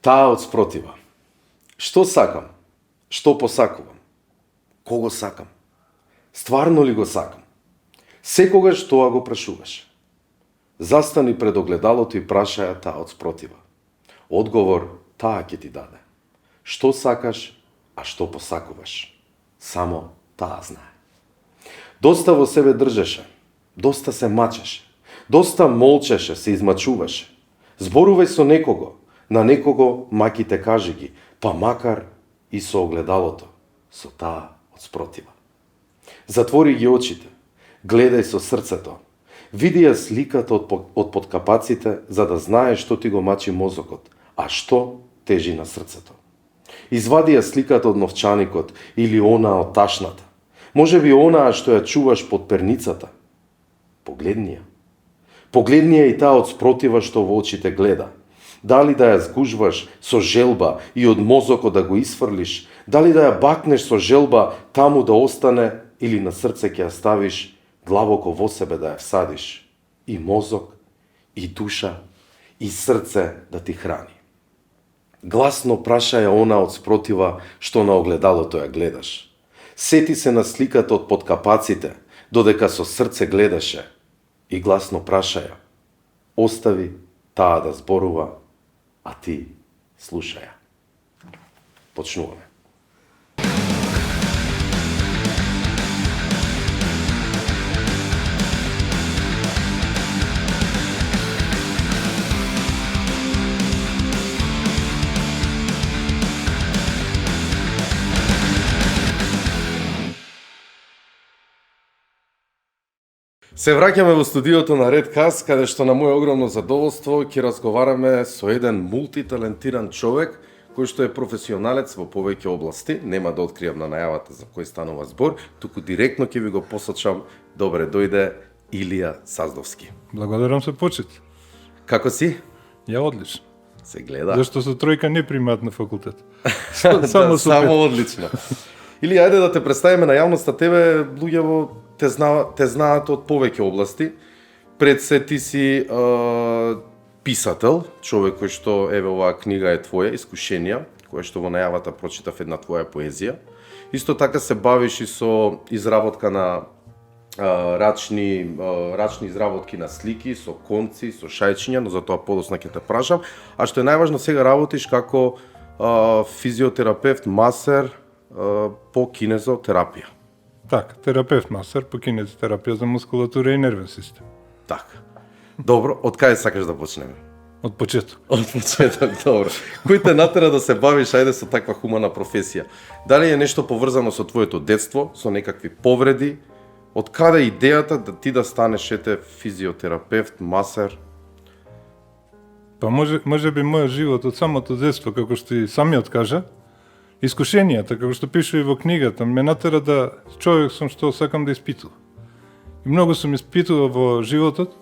Таа од спротива. Што сакам? Што посакувам? Кого сакам? Стварно ли го сакам? Секогаш тоа го прашуваш. Застани пред огледалото и прашаја таа од спротива. Одговор таа ќе ти даде. Што сакаш, а што посакуваш? Само таа знае. Доста во себе држеше, доста се мачеше, доста молчеше, се измачуваше. Зборувај со некого, на некого маките кажи ги, па макар и со огледалото, со таа од спротива. Затвори ги очите, гледај со срцето, види ја сликата од подкапаците, за да знаеш што ти го мачи мозокот, а што тежи на срцето. Извади ја сликата од новчаникот или она од ташната. Може би онаа што ја чуваш под перницата. Погледни ја. Погледни ја и таа од спротива што во очите гледа. Дали да ја згужваш со желба и од мозокот да го исфрлиш, дали да ја бакнеш со желба таму да остане или на срце ќе ја ставиш, главоко во себе да ја всадиш. И мозок, и душа, и срце да ти храни. Гласно прашаја она од спротива што на огледалото ја гледаш. Сети се на сликата од подкапаците, додека со срце гледаше, и гласно прашаја. Остави таа да зборува, а ти слушаја. Почнуваме. Се враќаме во студиото на Redcast, каде што на моје огромно задоволство ќе разговараме со еден мултиталентиран човек кој што е професионалец во повеќе области. Нема да откријам на најавата за кој станува збор, туку директно ќе ви го посочам. Добре дојде Илија Саздовски. Благодарам се почет. Како си? Ја одлично. Се гледа. Зашто со тројка не примаат на факултет. Само одлично. Или ајде да те представиме на јавноста, тебе луѓето те знаат од повеќе области. Пред се ти си писател, човек кој што еве оваа книга е твоја, Искушенија, која што во најавата прочитав една твоја поезија. Исто така се бавиш и со изработка на рачни изработки на слики, со конци, со шајчиња, но за тоа подоцна ќе те прашам. А што е најважно, сега работиш како физиотерапевт, масер по кинезотерапија. Така, терапевт мастер по кинезотерапија за мускулатура и нервен систем. Така. Добро, од каде сакаш да почнеме? Од почеток. Од почеток, добро. Кој те натера да се бавиш ајде со таква хумана професија? Дали е нешто поврзано со твоето детство, со некакви повреди? Од каде идејата да ти да станеш физиотерапевт, масер? Па може би мојот живот од самото детство, како што и самиот кажа, искушенијата, како што пише и во книгата, ме натера да човек сум што сакам да испитувам. И многу сум испитувал во животот,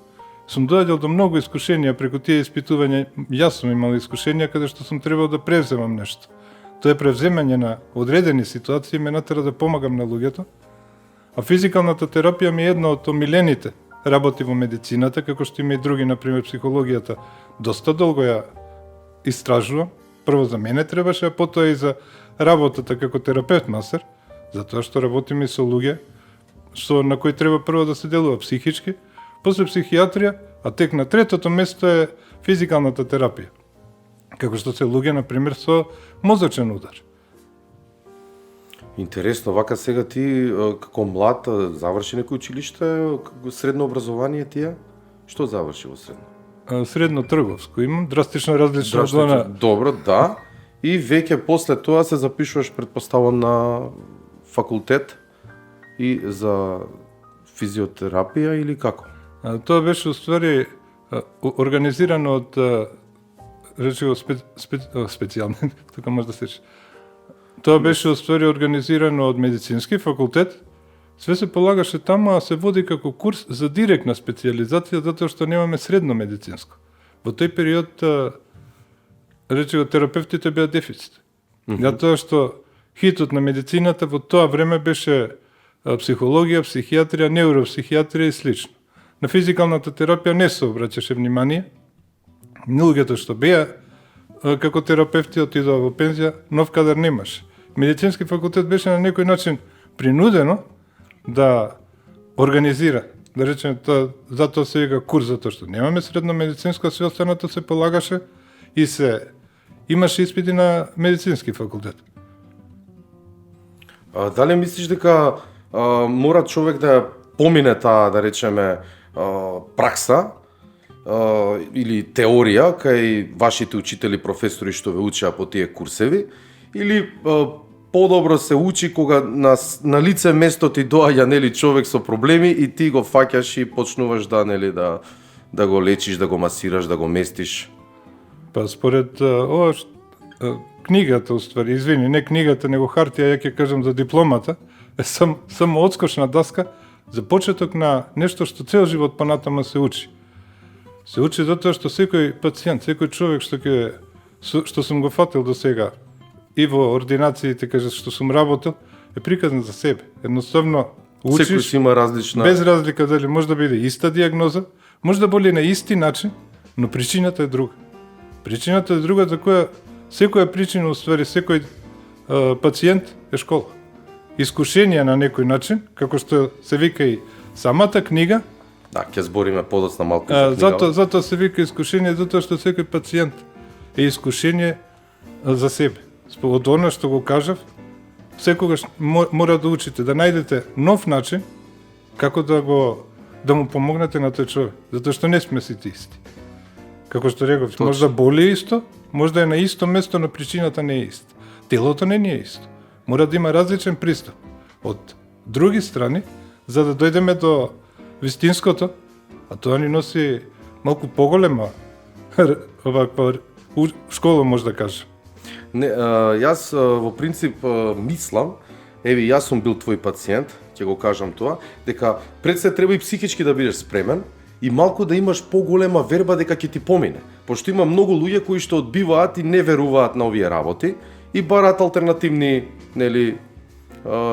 сум доаѓал до многу искушенија преку тие испитувања. Јас сум имал искушенија каде што сум требал да превземам нешто. Тоа е превземање на одредени ситуации, ме натера да помагам на луѓето. А физикалната терапија ми е една од омилените работи во медицината, како што има и други, например психологијата. Доста долго ја истражувам. Прво за мене требаше, а потоа и за работата како терапевт мастер, затоа што работиме со луѓе на кои треба прво да се делува психички, после психијатрија, а тек на третото место е физикалната терапија. Како што се луѓе, например, со мозочен удар. Интересно, вака сега ти како млад заврши некој училиште, средно образование тие? Што заврши во средно? Средно трговско имам, драстично различно од она. Добро, да. И веќе после тоа се запишуваш, предпоставам, на факултет и за физиотерапија или како? Тоа беше уствари организирано од речиво специјални, така може да се рече. Тоа беше уствари организирано од медицински факултет. Све се полагаше таму, а се води како курс за директна специјализација, затоа што немаме средно медицинско. Во тој период, речиво, терапевтите беа дефицит. Затоа што хитот на медицината во тоа време беше психологија, психијатрија, невропсихијатрија и слично. На физикалната терапија не се обраќаше внимание. Луѓето што беа како терапевти отидоа во пензија, нов кадар немаш. Медицински факултет беше на некој начин принудено да организира, да речеме, затоа се вика курс, затоа што немаме средно медицинско, се останато се полагаше и се имаше испити на медицински факултет. Дали мислиш дека мора човек да помине таа, да речеме, пракса или теорија кај вашите учители, професори што ве учеа по тие курсеви, или подобро се учи кога на лице место ти доаѓа, нели, човек со проблеми и ти го фаќаш и почнуваш да, нели, да го лечиш, да го масираш, да го местиш? Па според ова книгата, уствари, извини, не книгата, него хартија, ја ќе кажам за дипломата, е само одскочна даска за почеток на нешто што цел живот понатаму се учи. Се учи затоа што секој пациент, секој човек што сум го фатил до сега и во ординациите, кажа, што сум работил, е приказан за себе. Едноставно учиш, секој си има различна, без разлика дали може да биде иста диагноза, може да боли на исти начин, но причината е друга. Причината е друга, за која секоја причина, уствари, секој пациент е школа. Искушение на некој начин, како што се вика и самата книга. Да, ќе збориме подоцна малку за книга. Затоа се вика искушение, затоа што секој пациент е искушение за себе. Од она што го кажав, секогаш мора да учите, да најдете нов начин како да му помогнете на тој човек, затоа што не сме сите исти. Како што реков, може да боли исто, може да е на исто место, но причината не е иста. Телото не е исто. Мора да има различен пристап. Од други страни, за да дојдеме до вистинското, а тоа ни носи малку поголема оваква школа, може да кажем. Не, јас во принцип мислам, еви, јас сум бил твој пациент, ќе го кажам тоа, дека пред се треба и психички да бидеш спремен и малку да имаш поголема верба дека ќе ти помине. Пошто има многу луѓе кои што одбиваат и не веруваат на овие работи и бараат алтернативни, нели,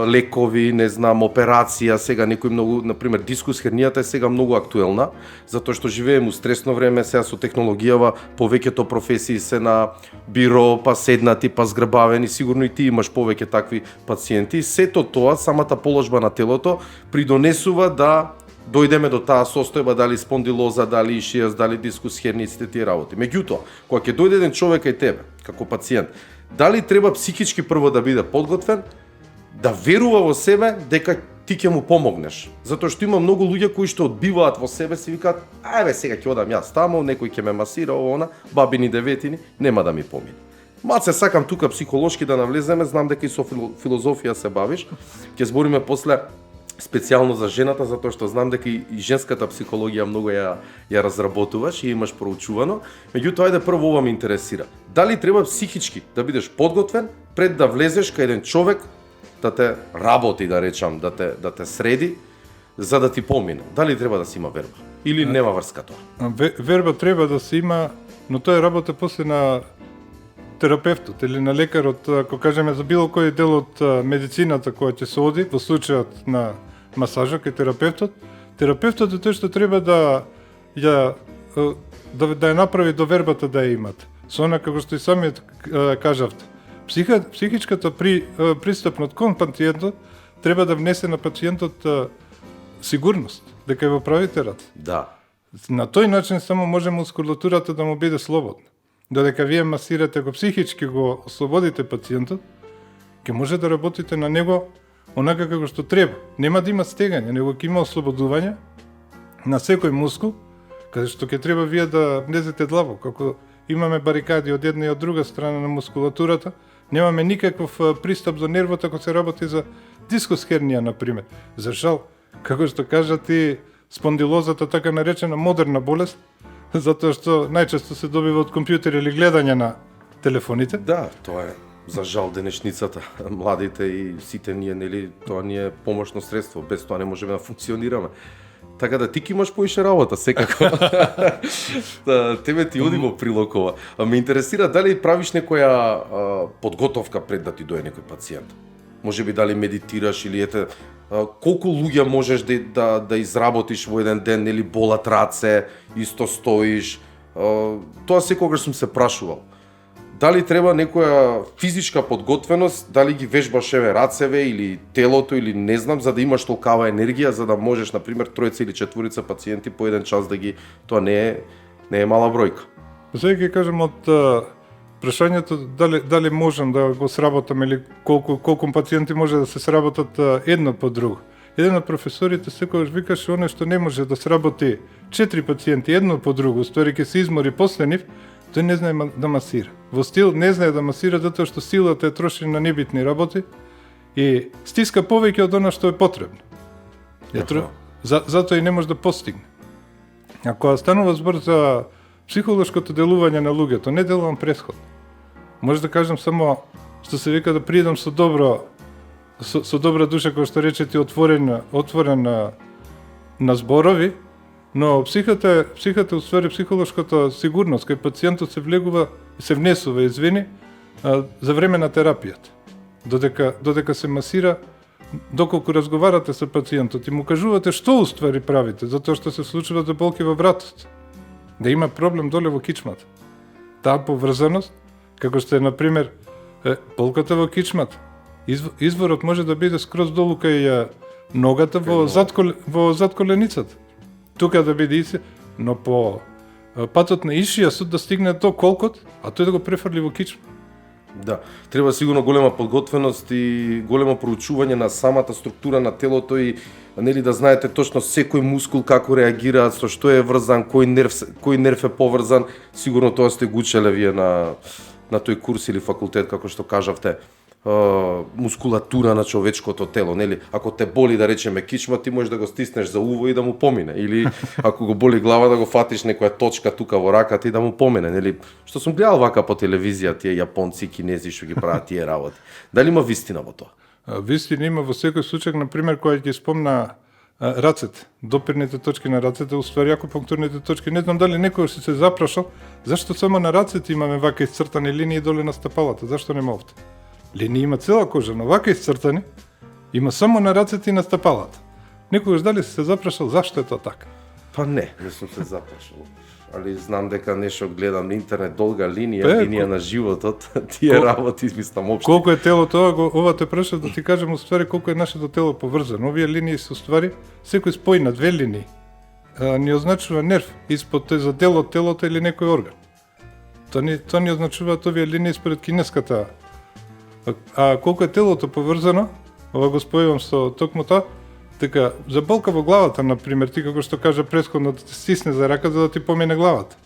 лекови, не знам, операција, сега некој многу, например, дискус хернијата е сега многу актуелна, затоа што живееме у стресно време, сега со технологијава, повеќето професии се на биро, па седнати, па згрбавени, сигурно и ти имаш повеќе такви пациенти. Сето тоа, самата положба на телото, придонесува да дојдеме до таа состојба, дали спондилоза, дали ишијас, дали дискус херниците, тие работи. Меѓутоа, кога ќе дојде еден човек кај тебе, како пациент, дали треба психички прво да биде подготвен, да верува во себе дека ти ќе му помогнеш. Затоа што има многу луѓе кои што одбиваат во себе си викаат: "Ајде сега ќе одам јас таму, некој ќе ме масира, она, бабини деветини, нема да ми помине." Маце сакам тука психолошки да навлеземе, знам дека и со филозофија се бавиш. Ќе збориме после специјално за жената, затоа што знам дека и женската психологија многу ја разработуваш и имаш проучувано. Меѓутоа, ајде прво ова ме интересира. Дали треба психички да бидеш подготвен пред да влезеш кај еден човек да те работи, да речам, да те среди, за да ти помине? Дали треба да се има верба? Или нема врска тоа? Верба треба да се има, но тоа е работа после на терапевтот или на лекарот, ако кажеме за било кој дел од медицината која ќе се оди, во случајот на масажа кај терапевтот, терапевтот е тој што треба да ја направи до вербата да ја имат. Со она, како што и самиот кажавте, психичката пристапност кон пациентот треба да внесе на пациентот сигурност, дека ја во правите рад. Да. На тој начин само може мускулатурата да му биде слободна. Додека вие масирате го психички, го ослободите пациентот, ќе може да работите на него онака како што треба. Нема да има стегање, него ќе има ослободување на секој мускул, каде што ќе треба вие да влезете длабоко. Како имаме барикади од една и од друга страна на мускулатурата, немаме никаков пристап до нервот ако се работи за дискус хернија, например. За жал, како што кажат и спондилозата, така наречена модерна болест, затоа што најчесто се добива од компјутер или гледање на телефоните. Да, тоа е за жал денешницата. Младите и сите ние, нели, тоа ни е помошно средство, без тоа не можеме да функционираме. Така да ти ки имаш поише работа, секако. Тебе ти оди во прилог ова. Ме интересира дали правиш некоја подготовка пред да ти дојде некој пациент. Може би дали медитираш или ете колку луѓе можеш да изработиш во еден ден, нели болат раце, исто стоиш. Тоа секогаш сум се прашувал. дали треба некоја физичка подготвеност, дали ги вежбаш рацеве или телото или не знам, за да имаш толкава енергија, за да можеш, на пример, тројца или четворица пациенти по еден час да ги, тоа не е мала бројка. Сега ќе кажем од прашањето дали можам да го сработам или колку пациенти може да се сработат едно по друго. Еден од професорите секогаш викаше оне што не може да сработи 4 пациенти едно по друго, ствари ќе се измори после нив, тој не знае да масира. Во стил не знае да масира затоа што силата е троши на небитни работи и стиска повеќе од она што е потребно. Затоа и не може да постигне. А кога станува збор за психолошкото делување на луѓето, не делувам претходно. Може да кажам само што се вика да пријдам со добра душа, кој што речете отворен на зборови, но психата уствари психолошката сигурност кај пациентот се внесува, за време на терапијата. Додека се масира, доколку разговарате со пациентот и му кажувате што уствари правите, затоа што се случуваат болки во вратот, да има проблем доле во кичмата. Таа поврзаност, како што е, например, болката во кичмата, изворот може да биде скроз долу кај ногата во зад коленицата. Тука да биде но по патот на ишијасот да стигне до колкот, а тој да го префрли во кичма. Да, треба сигурно голема подготвеност и големо проучување на самата структура на телото и нели да знаете точно секој мускул како реагира, со што е врзан, кој нерв е поврзан. Сигурно тоа сте го учеле вие на тој курс или факултет, како што кажавте. Мускулатура на човечкото тело, нели? Ако те боли, да речеме, кичма, ти можеш да го стиснеш за уво и да му помине, или ако го боли глава да го фатиш некоја точка тука во раката и да му помине, нели? Што сум гледал вака по телевизија, тие јапонци, кинези што ги прават тие работи. Дали има вистина во тоа? Вистина има во секој случај, на пример, кога ќе спомна рацете, допирните точки на рацете, уствари акупунктурните точки. Не знам дали некој се запрашал зашто само на рацете имаме вака исцртани линии доле на стапалата, зашто нема овде? Линии има цела кожа, но вака исцртани има само на рацете и на стапалата. Некогаш дали се запрашал зашто е тоа така? Па не сум се запрашал. Али знам дека нешто гледам на интернет, долга линија на животот, тие работи мислам општи. Колку е телото, ова те прашав да ти кажам уствари колку е нашето тело поврзано. Овие линии се уствари секој спој на две линии. Ни означува нерв испод тој за дел од телото или некој орган. Тоа ни означуваат овие линии според кинеската. А колку е телото поврзано, ова го спојувам со токму тоа, така, за болка во главата, например, ти како што кажа претходно да те стисне за рака за да ти помине главата.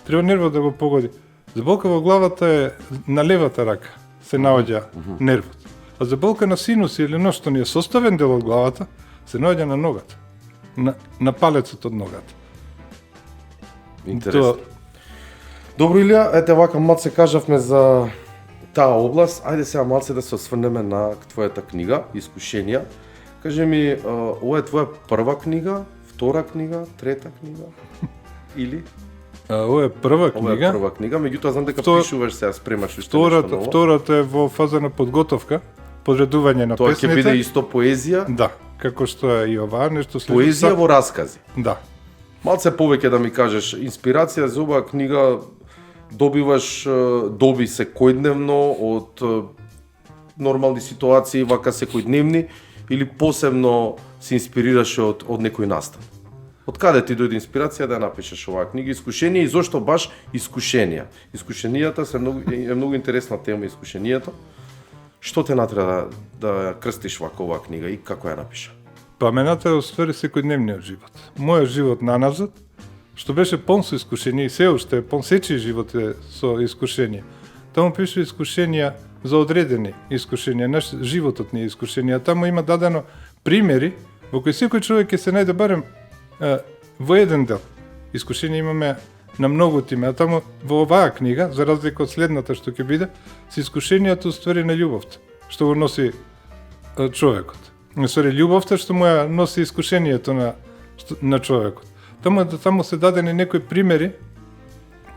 Треба нервот да го погоди. За болка во главата е на левата рака се наоѓа нервот. А за болка на синуси или но што ни е составен дел од главата, се наоѓа на ногата. На палецот од ногата. Интересно. Добро, Илија, ете вака малце кажавме за таа област. Ајде сега малце да се осврнеме на твојата книга, Искушенија. Кажи ми, ова е твоја прва книга, втора книга, трета книга? Или? Ова е прва книга. Ова е прва книга, меѓутоа знам дека пишуваш сега, спремаш уште нешто ново. Втората е во фаза на подготовка, подредување на тоа песните. Тоа ќе биде исто поезија? Да, како што е и ова, нешто следи. Поезија во раскази? Да. Малце повеќе да ми кажеш, инспирација за оваа книга доби секојдневно од нормални ситуации, вака секојдневни, или посебно се инспирираше од некој настан? Од каде ти дојде инспирација да напишеш оваа книга Искушенија и зошто баш Искушенија? Искушенијата е многу интересна тема, искушенијата. Што те натера да крстиш вака оваа книга и како ја напиша? Па ме натера уствари секојдневниот живот. Мојот живот наназад, што беше пон со искушенија и се уште пон сечи живот е со искушенија. Таму пише искушенија за одредени искушенија, наш животот ни е искушенија. Таму има дадено примери во кои секој човек ќе се најде барем во еден дел. Искушенија имаме на многу тиме, а таму во оваа книга, за разлика од следната што ќе биде, се искушенијата уствари на љубовта, што го носи човекот. Уствари љубовта што му ја носи искушението на човекот. Таму се дадени некои примери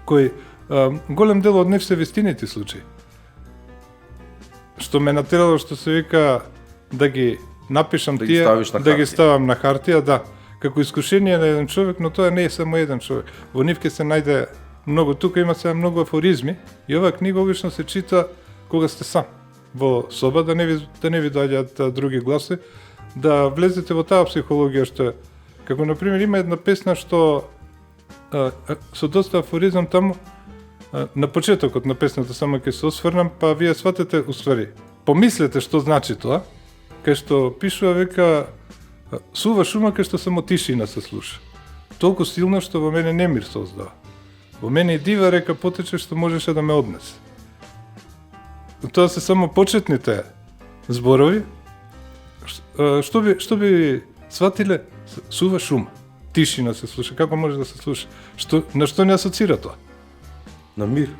кои голем дел од нив се вистинити случаи. Што ме натерало, што се вика да ги напишам да тие, да ги ставам на хартија, да, како искушение на еден човек, но тоа не е само еден човек. Во нив ќе се најде многу, тука има сега многу афоризми и оваа книга обично се чита кога сте сам во соба, да не ви доаѓаат други гласи, да влезете во таа психологија што како на пример има една песна што со доста афоризам таму на почетокот на песната само ќе се осврнам, па вие сватете уствари. Помислете што значи тоа, кај што пишува века сува шума кај што само тишина се слуша. Толку силно што во мене немир создава. Во мене и дива река потече што можеше да ме однесе. Тоа се само почетните зборови. Што би сватиле? Сува шума. Тишина се слуша. Како може да се слуша? На што не асоцира тоа? На мир.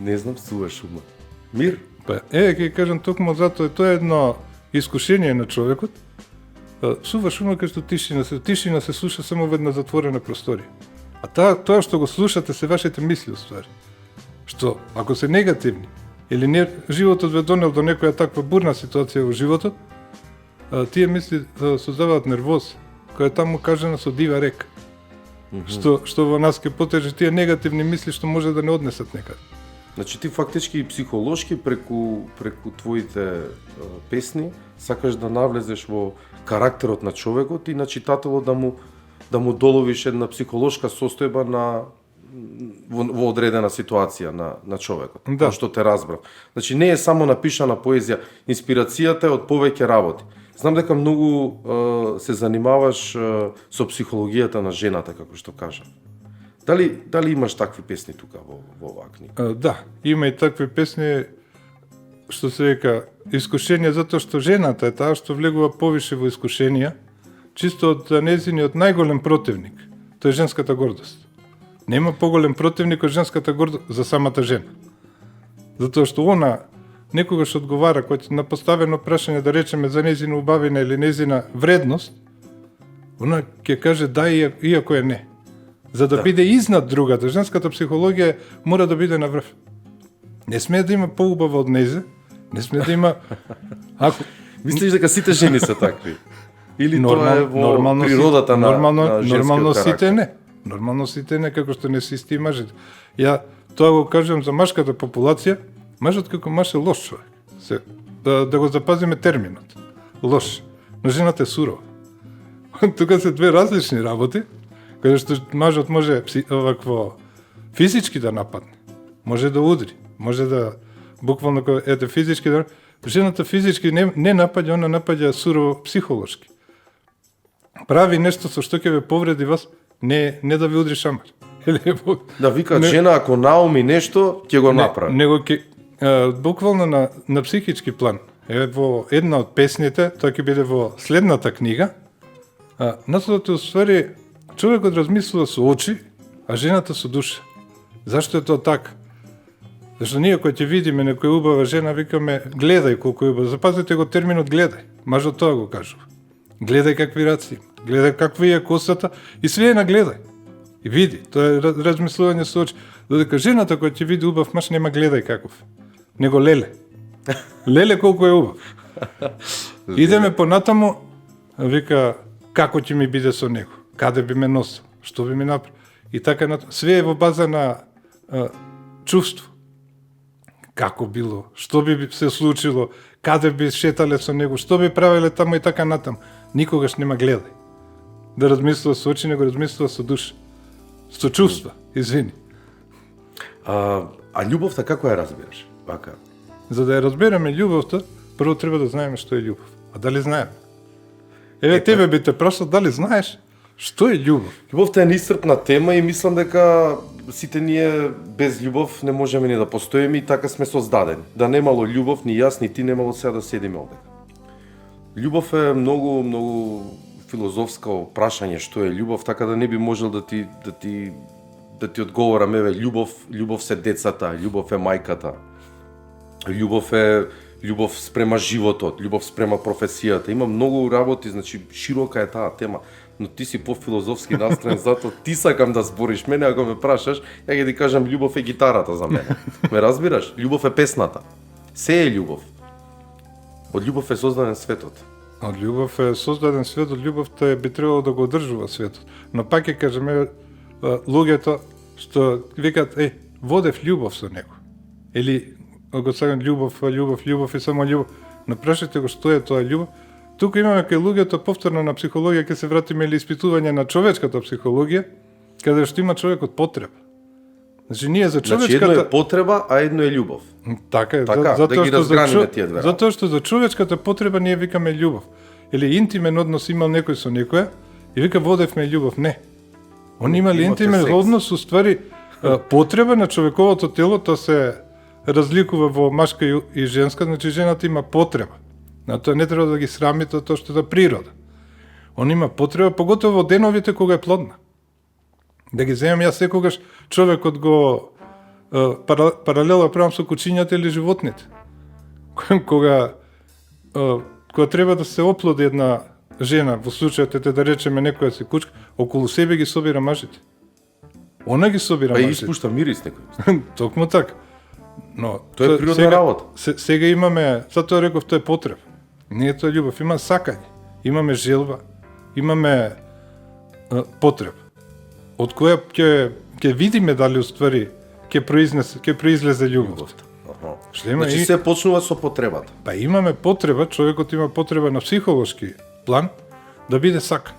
Не знам, сува шума. Мир? Па, ќе кажам токму затоа тоа е едно искушение на човекот. Сува шума кај што тишина се слуша само во една затворена просторија. А тоа што го слушате се вашите мисли уствари. Што ако се негативни или не животот ве донел до некоја таква бурна ситуација во животот, тие мисли создаваат нервоз, која е таму кажана со дива река. Што во нас ќе потежи тие негативни мисли што може да не однесат некаде. Значи ти фактички и психолошки преку твоите песни сакаш да навлезеш во карактерот на човекот и на читателот да му доловиш една психолошка состојба во одредена ситуација на човекот. Да. Што те разбрав. Значи не е само напишана поезија, инспирацијата е од повеќе работи. Знам дека многу се занимаваш со психологијата на жената, како што кажа. Дали имаш такви песни тука во оваа книга? Да, има и такви песни што се века искушение, затоа што жената е таа што влегува повише во искушенија, чисто од нејзиниот најголем противник. Тоа е женската гордост. Нема поголем противник од женската гордост за самата жена. Затоа што она некогаш одговара кој на поставено прашање, да речеме за нејзина убавина или нејзина вредност, она ќе каже да иако е не. За да биде изнад другата, женската психологија мора да биде наврв. Не смее да има поубава од нејзе, не смее да има... Мислиш дека сите жени се такви? Или тоа е во природата на женскиот карактер? Нормално сите не, како што не се исти мажите. Ја тоа го кажам за машката популација, мажот како маж е лош човек. Да го запазиме терминот. Лош. Но жената е сурова. Тука се две различни работи, каде што мажот може овакво физички да нападне, може да удри, може да буквално физички да... Жената физички не напаѓа, она напаѓа сурово психолошки. Прави нешто со што ќе ве повреди вас, не да ви удри шамар. Да викаат жена ако науми нешто, ќе го направи. Него буквално на психички план. Во една од песните, тоа ќе биде во следната книга, насладот е уствари човекот размислува со очи, а жената со душа. Зашто е тоа така? Зашто ние кој ќе видиме некоја убава жена, викаме гледај колку е убава. Запазете го терминот гледај. Мажот тоа го кажува. Гледај какви раци, гледај каква е косата и све е нагледај. И види, тоа е размислување со очи. Додека жената која ќе види убав маж нема гледај каков, него леле. Леле колку е убав. Идеме понатаму, вика како ќе ми биде со него, каде би ме носил, што би ми направил. И така све е во база на чувство. Како било, што би се случило, каде би шетале со него, што би правеле таму и така натаму. Никогаш нема гледај. Да размислува со очи, него размислува со душа. Со чувства, извини. А љубовта како ја разбираш? Вака. За да ја разбереме љубовта, прво треба да знаеме што е љубов. А дали знаеме? Тебе би те прашал дали знаеш што е љубов? Љубовта е неисцрпна тема и мислам дека сите ние без љубов не можеме ни да постоиме и така сме создадени. Да немало љубов, ни јас, ни ти немало сега да седиме овде. Љубов е многу филозофско прашање што е љубов, така да не би можел да ти одговорам, еве, љубов се децата, љубов е мајката. Љубов спрема животот, љубов спрема професијата. Има многу работи, значи широка е таа тема, но ти си пофилозофски настроен, затоа ти сакам да збориш. Мене ако ме прашаш, ја ќе ти кажам љубов е гитарата за мене. Ме разбираш? Љубов е песната. Се е љубов. Од љубов е создаден светот. Од љубов е создаден светот, љубовта би требало да го одржува светот. Но пак ќе кажеме, луѓето што викаат водев љубов со него. Или го сакам љубов и само љубов. Но прашајте го што е тоа љубов. Тука имаме кај луѓето повторно на психологија, ќе се вратиме или испитување на човечката психологија, каде што има човекот потреба. Значи ние за Значи едно е потреба, а едно е љубов. Така е, Така, да ги разграниме тие две. Затоа што за човечката потреба ние викаме љубов. Или интимен однос имал некој со некоја и вика водевме љубов. Не. Он имали Имате интимен секс. однос, уствари потреба на човековото тело, тоа се разликува во машка и женска, значи жената има потреба. На тоа не треба да ги срами тоа што е за природа. Он има потреба, поготово во деновите кога е плодна. Да ги земам јас секогаш човекот го паралела правам со кучињата или животните. Кога треба да се оплоди една жена, во случајот да речеме некоја си кучка, околу себе ги собира мажите. Она ги собира Па и мажите. испушта мирис некој. Токму така. Но Тоа е природна работа. Сега имаме, затоа реков, тоа е потреба. Не е тоа љубов, има сакање, имаме желба, имаме потреба. Од која ќе видиме дали уствари ќе произлезе љубовта. Аха. Што има Значи и се почнува со потребата. па имаме потреба, човекот има потреба на психолошки план да биде сакан.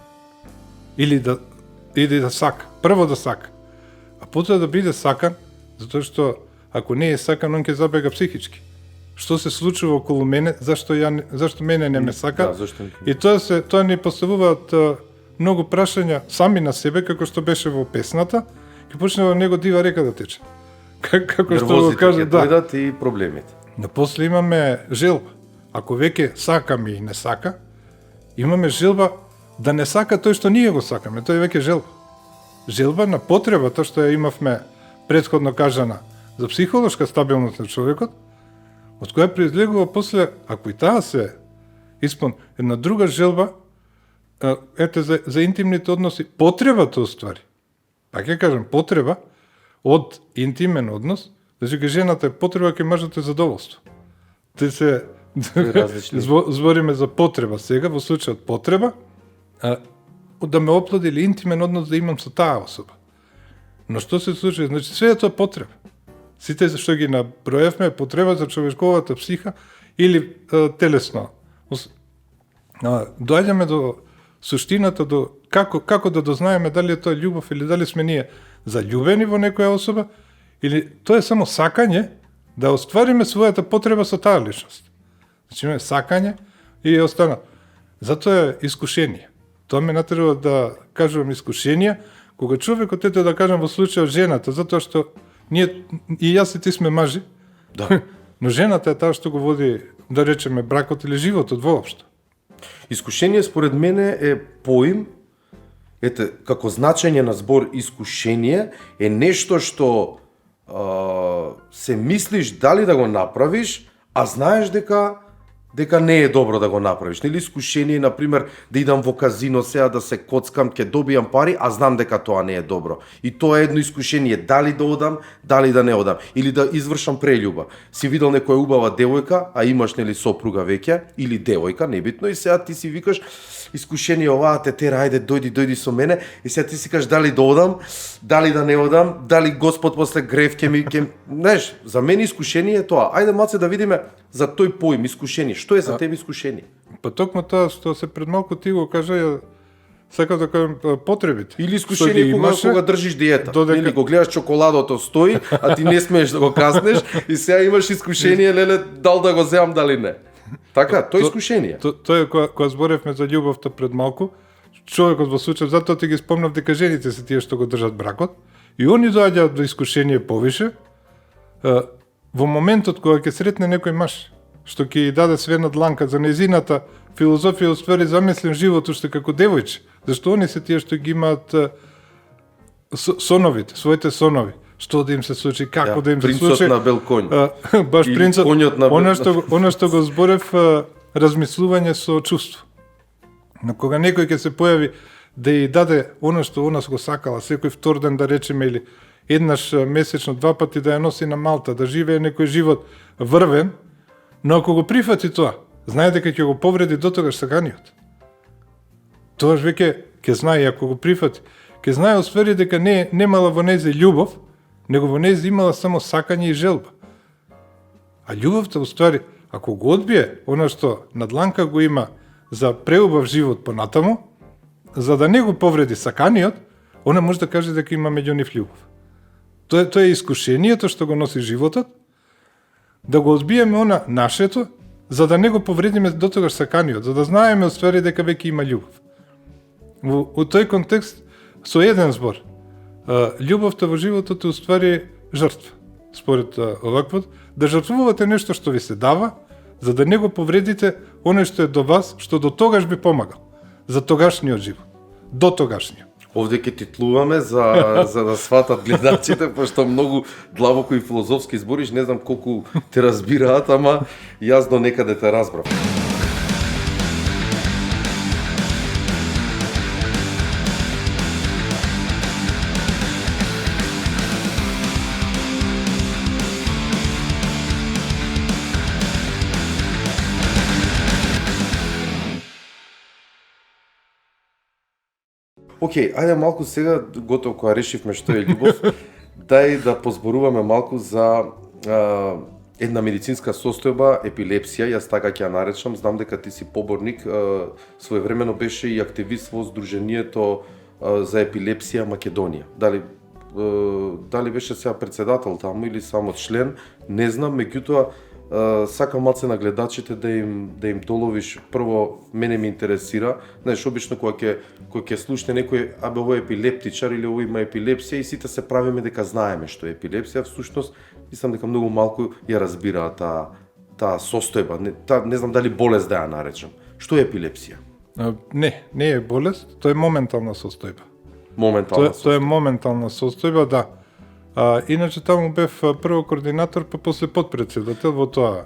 Или да сака, прво да сака. А потоа да биде сакан, затоа што ако не е сакан, он ќе забега психички. Што се случува околу мене, зашто мене не ме сака? Да, зашто не- И тоа ни поставуваат многу прашања сами на себе, како што беше во песната, ќе почне во него дива река да тече. Како што го Нервозите кажа, ќе да. дојдат и проблемите. Но после имаме желба. Ако веќе сакаме и не сака, имаме желба да не сака тој што ние го сакаме. Тој е веќе желба. Желба на потребата што ја имавме претходно кажана за психолошка стабилност на човекот, од која произлегува после, ако и таа се една друга желба, за интимните односи, потребата уствари. Па ќе кажам, потреба од интимен однос, значи жената е потреба, ке мажот е задоволство. Те се различни. збориме за потреба сега, во случајот потреба, да ме оплоди или интимен однос да имам со таа особа. Но што се случи? Значи све е тоа потреба. Сите што ги наброевме е потреба за човечковата психа или телесно. Доаѓаме до суштината, до како да дознаеме дали е тоа љубов или дали сме ние заљубени во некоја особа или тоа е само сакање да оствариме својата потреба со таа личност. Значи имаме сакање и остана. Затоа е искушение. Тоа ме натерува да кажувам искушение, кога човекот да кажам во случајот жената, затоа што ние и јас и ти сме мажи. Да. Но жената е таа што го води, да речеме, бракот или животот воопшто. Искушение според мене е поим, како значење на збор искушение е нешто што се мислиш дали да го направиш, а знаеш дека не е добро да го направиш. Нели искушение, например, да идам во казино сега да се коцкам, ќе добијам пари, а знам дека тоа не е добро. И тоа е едно искушение, дали да одам, дали да не одам, или да извршам прељуба. Си видел некоја убава девојка, а имаш нели сопруга веќе, или девојка, небитно, и сега ти си викаш искушение, оваа те тера, ајде дојди со мене, и сега ти си кажеш дали да одам, дали да не одам, дали Господ после грев ќе ми знаеш, за мене искушение е тоа. Ајде маце да видиме за тој поим искушение. Што е за тебе искушение? Па токму тоа што се пред малку ти го кажа, ја сакам да кажам потребите. Или искушение кога држиш диета. Или го гледаш чоколадото стои, а ти не смееш да го каснеш и сега имаш искушение, леле, дал да го земам, дали не. Така, тоа е искушение. Тоа е кога зборевме за љубовта пред малку, човекот во случај, затоа ти ги спомнав дека жените се тие што го држат бракот, и они доаѓаат до искушение повише, во моментот кога ќе сретне некој маж, што ќе ја даде све на дланка за нејзината филозофија, уствари замислен живот уште како девојче, зашто они се тие што ги имаат соновите, своите сонови, што да им се случи, како да им се случи. Принцот на бел конј. Баш принцот, конјот на она што го зборев, размислување со чувство. Но кога некој ќе се појави да ја даде она што она го сакала, секој втор ден да речеме, или еднаш месечно, 2 пати да ја носи на Малта, да живее некој живот врвен, но ако го прифати тоа, знае дека ќе го повреди дотогаш саканиот. Тоаш веќе ќе знае, ако го прифати, ќе знае освери дека немала во незе љубов, него во незе имала само сакање и желба. А љубовта, уствари, ако го одбие она што на дланка го има за преубав живот понатаму, за да не го повреди саканиот, она може да каже дека има меѓу нив љубов. Тоа е искушението што го носи животот, да го одбиеме она нашето, за да не го повредиме до тогаш саканиот, за да знаеме уствари дека веќе има љубов. Во тој контекст, со еден збор, љубовта во животот е уствари жртва. Според оваквот, да жртвувате нешто што ви се дава, за да не го повредите оно што е до вас, што до тогаш би помагал за тогашниот живот. До тогашниот. Овде ќе титлуваме за да сватат гледачите, пошто многу длабоко и филозофски збориш, не знам колку те разбираат, ама јас до некаде те разбрав. Океј, ајде малку сега, готово кога решивме што е љубов, дај да позборуваме малку за една медицинска состојба, епилепсија, јас така ќе ја наречам, знам дека ти си поборник, своевремено беше и активист во Сдруженијето за епилепсија Македонија. Дали беше сега председател таму или само член, не знам, меѓутоа сакам малце на гледачите да им доловиш. Прво, мене ме интересира, знаеш, обично кога ќе слушне некој, абе овој е епилептичар или овој има епилепсија и сите се правиме дека знаеме што е епилепсија, всушност мислам дека многу малку ја разбираат таа состојба, не знам дали болест да ја наречам. Што е епилепсија? Не е болест, тоа е моментална состојба. Моментална состојба. Тоа е моментална состојба, да. Иначе таму бев прво координатор, па после подпредседател во тоа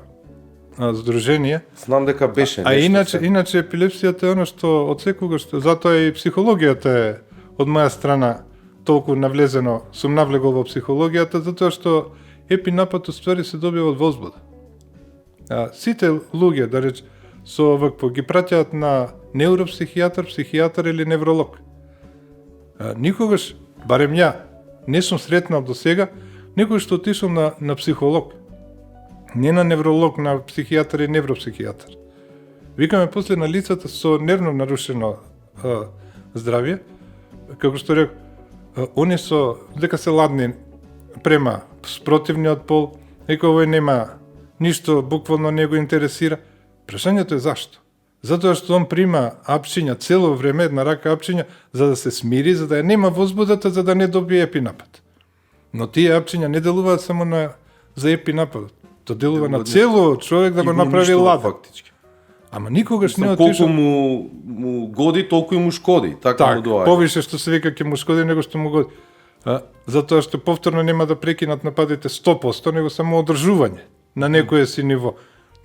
здружение. Знам дека беше нешто. Иначе епилепсијата е оно што од секогаш, затоа и психологијата е од моја страна толку навлезено, сум навлегол во психологијата, затоа што епинапад уствари се добива од возбуда. Сите луѓе, да реч, со вакво ги праќаат на невропсихијатар, психијатар или невролог. Никогаш, барем ја, не сум сретнал до сега некој што отишол на психолог. Не на невролог, на психијатар и невропсихијатар. Викаме после на лицата со нервно нарушено здравје, како што рек, они дека се ладни према спротивниот пол, дека овој нема ништо, буквално не го интересира. Прашањето е зашто? Затоа што он прима апчиња цело време, една рака апчиња, за да се смири, за да ја нема возбудата, за да не добие епинапад. Но тие апчиња не делуваат само за епинапад. Тоа делува на цело човек да го направи ладен. Фактички. Ама никогаш не Колку отишол. му годи, толку и му шкоди. Така му доаѓа. Повише што се вика ќе му шкоди него што му годи. Затоа што повторно нема да прекинат нападите 100%, него само одржување на некое си ниво.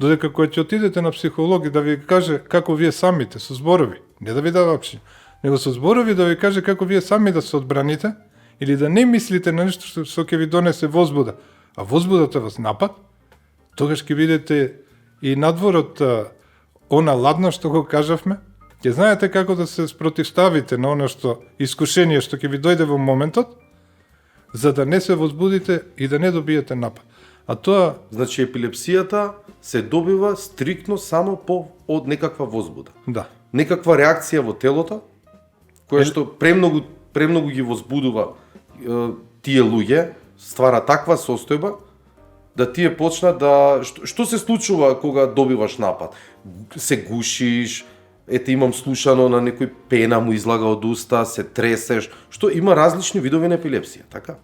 Додека кога ќе отидете на психолог и да ви каже како вие самите со зборови, не да ви дава апчиња, него со зборови да ви каже како вие сами да се одбраните или да не мислите на нешто што ќе ви донесе возбуда, а возбудата вас напад, тогаш ќе видите и надворот она ладно што го кажавме, ќе знаете како да се спротивставите на она што искушение што ќе ви дојде во моментот, за да не се возбудите и да не добиете напад. А тоа, Значи епилепсијата се добива стриктно само од некаква возбуда. да. Некаква реакција во телото, која што премногу ги возбудува тие луѓе, ствара таква состојба да тие почнат да што се случува кога добиваш напад? Се гушиш, ете имам слушано на некој пена му излага од уста, се тресеш, што има различни видови на епилепсија, така?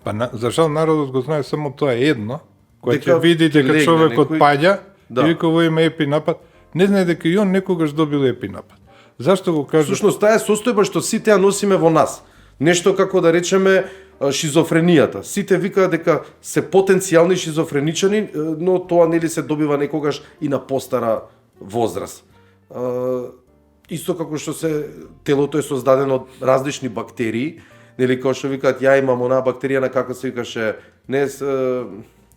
Па за жал народот го знае само тоа едно, кога Дека ќе види дека легне човекот некој- паѓа, Да. и вика овој има епинапад, не знае дека и он некогаш добил епинапад. Зашто го кажа? Всушност таа е состојба што сите ја носиме во нас. Нешто како да речеме шизофренијата. Сите викаат дека се потенцијални шизофреничани, но тоа нели се добива некогаш и на постара возраст. Исто како што телото е создадено од различни бактерии, нели како што викаат ја имам онаа бактерија на како се викаше, не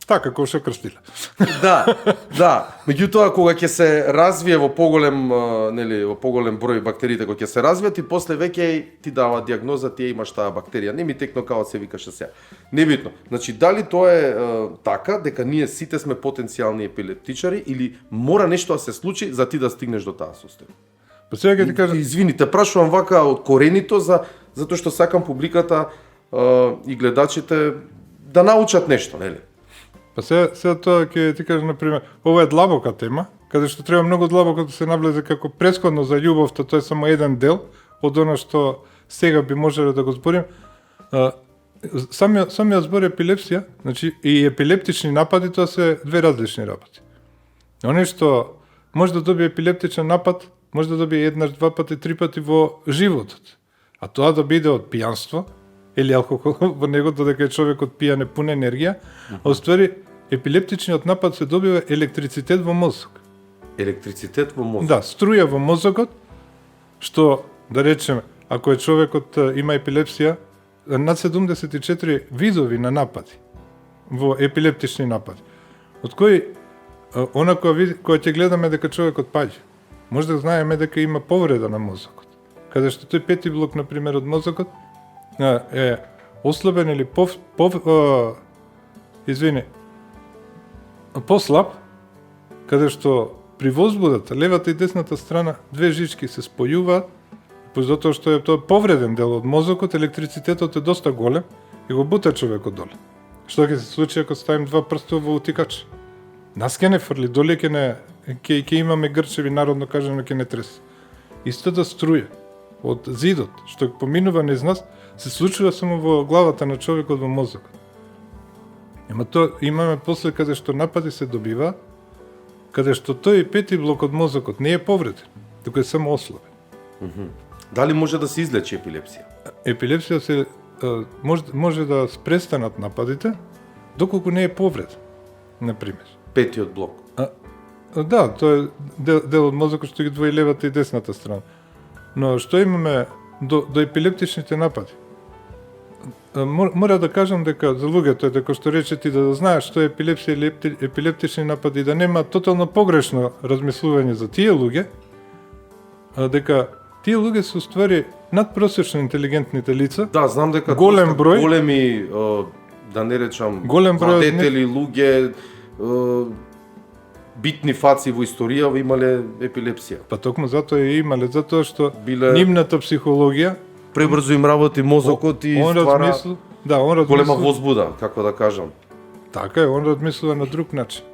Така, како што крстиле. Да. Меѓутоа кога ќе се развие во поголем, во поголем број бактериите кои ќе се развијат и после веќе ти дава диагноза ти имаш таа бактерија. Не ми текно како се викаше сега. Небитно. Значи дали тоа е така дека ние сите сме потенцијални епилептичари или мора нешто да се случи за ти да стигнеш до таа состојба? Па сега ќе ти кажам, Извините, прашувам вака од коренито затоа што сакам публиката и гледачите да научат нешто, нели? па сега тоа ќе ти кажам, например, ова е длабока тема, каде што треба многу длабоко да се навлезе како претходно за љубовта, тоа е само еден дел од она што сега би можеле да го зборим. Самиот збор епилепсија, значи и епилептични напади, тоа се две различни работи. Оне што може да добие епилептичен напад, може да добие еднаш, два пати, три пати во животот. А тоа да биде од пијанство или алкохол во него, додека е човекот пијан е пун енергија, а уствари епилептичниот напад се добива електрицитет во мозок. Електрицитет во мозок. Да, струја во мозокот, што, да речеме, ако е човекот има епилепсија, над 74 видови на напади, во епилептични напади, од кои, она која ќе гледаме дека човекот паѓа, може да знаеме дека има повреда на мозокот, каде што тој пети блок, например, од мозокот, е ослабен или послаб, каде што при возбудата, левата и десната страна, две жички се спојуваат, затоа што е тоа повреден дел од мозокот, електрицитетот е доста голем и го бута човекот доле. Што ќе се случи ако ставим два прста во утикач? Нас ќе не фрли, доле ќе имаме грчеви, народно кажано ќе не тресе. Истата струја од зидот, што поминува низ нас, се случува само во главата на човекот, во мозокот. Имаме после каде што напади се добива, каде што тој пети блок од мозокот не е повреден, туку е само ослабен. Дали може да се излечи епилепсија? Епилепсија може да престанат нападите, доколку не е повреден, например. Петиот блок. Да, тоа е дел од мозокот што ги двои левата и десната страна. Но што имаме до епилептичните напади? Мора да кажам дека за луѓето е дека што рече ти да знаеш што е епилепсија или епилептични напади, да нема тотално погрешно размислување за тие луѓе, дека тие луѓе се уствари надпросечно интелигентните лица. Да, знам дека голем број, големи, да не речам, голем број владетели, луѓе, битни фаци во историјава имале епилепсија. Па токму затоа ја имале, затоа што Биле нивната психологија пребрзо им работи мозокот и ствара голема возбуда, како да кажам. Така е, он размислува на друг начин.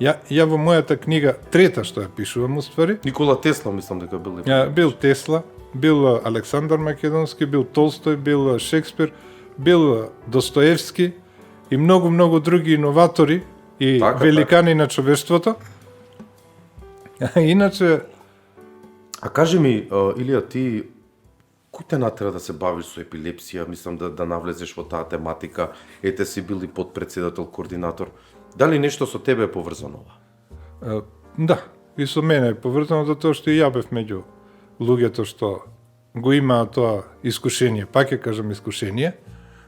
Ја во мојата книга, трета што ја пишувам уствари, Никола Тесла мислам дека бил. Бил Тесла, бил Александар Македонски, бил Толстој, бил Шекспир, бил Достоевски и многу други иноватори и великани на човештвото. Иначе... А кажи ми, Илија, ти кој те натера да се бавиш со епилепсија, мислам да навлезеш во таа тематика, ете си бил и подпредседател, координатор. Дали нешто со тебе е поврзано ова? Да, и со мене е поврзано затоа што и ја бев меѓу луѓето што го имаа тоа искушение, пак ќе кажам искушение,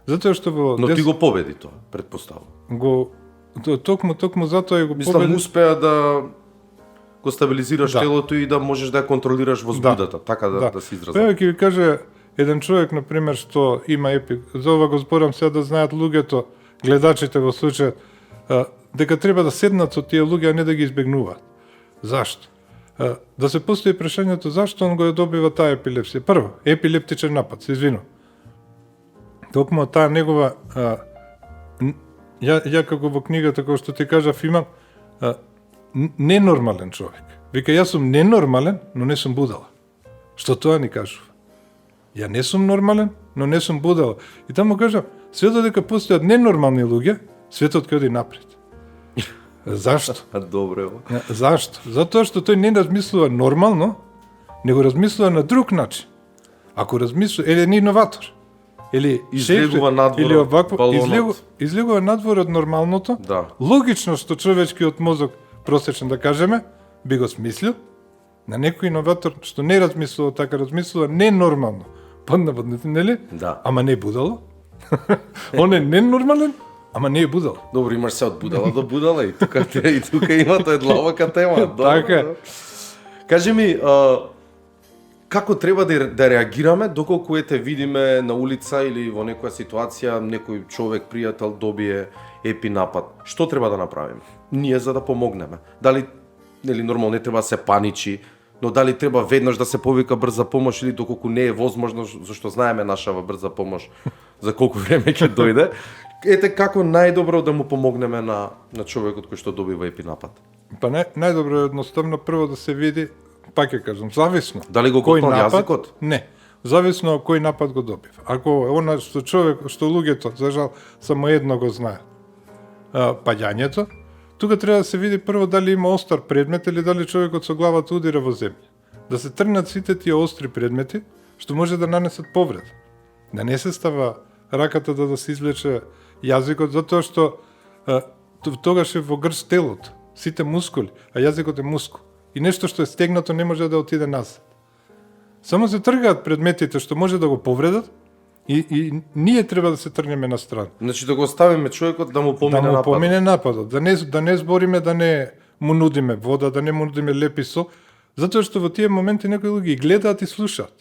затоа што во... Но ти го победи тоа, предпоставам. Токму затоа го победи. Мислам, успеа да го стабилизираш телото и да можеш да ја контролираш возбудата, така да се изразам. Па ќе ви каже еден човек, например, што има за ова го зборам сега да знаат луѓето, гледачите во случајот, дека треба да седнат со тие луѓе, а не да ги избегнуваат. Зашто? Да се постои прашањето зашто он го добива таа епилепсија. Прво, епилептичен напад, се извинувам. Токму таа негова ја како во книгата кој што ти кажав имам ненормален човек. Вика, јас сум ненормален, но не сум будала. Што тоа ни кажува? Ја не сум нормален, но не сум будала. И таму кажам, све додека постојат ненормални луѓе, светот ќе оди напред. Зашто? Добро. Зашто? Затоа што тој не размислува нормално, него размислува на друг начин. Ако размислува, еден иноватор, или излегува надвор или овакво, балонот. излегува надвор од нормалното, логично што човечкиот мозок, просечно да кажеме, би го смислил, на некој иноватор што не размислува така, размислува ненормално. Поднаводните, нели? Да. Ама не будало. Он е ненормален, Ама не е будал. Добро, имаш се од будала до будала и тука има тоа е длабока тема. Така е. Кажи ми, како треба да реагираме доколку ете видиме на улица или во некоја ситуација некој човек, пријател добие епинапад? Што треба да направиме? Ние за да помогнеме. Дали нормално не треба да се паничи, но дали треба веднаш да се повика брза помош или доколку не е возможно, зашто знаеме нашава брза помош за колку време ќе дојде. Ете како најдобро да му помогнеме на човекот кој што добива епинапад. Па најдобро е едноставно прво да се види, пак ќе кажам, зависно. Дали го кој готнал напад, јазикот? Не. Зависно кој напад го добив. Ако она што човек, што луѓето, за жал, само едно го знае, паѓањето, тука треба да се види прво дали има остар предмет или дали човекот со главата удира во земја. Да се тргнат сите тие остри предмети што може да нанесат повреда. Да не се става раката да се извлече јазикот, затоа што тогаш е во грз телото, сите мускули, а јазикот е мускул. И нешто што е стегнато не може да отиде назад. Само се тргаат предметите што може да го повредат и ние треба да се тргнеме на страна. Значи да го оставиме човекот да му помине Да му нападот. помине нападот, да не збориме, да не му нудиме вода, да не му нудиме лепи со, затоа што во тие моменти некои луѓе гледаат и слушаат.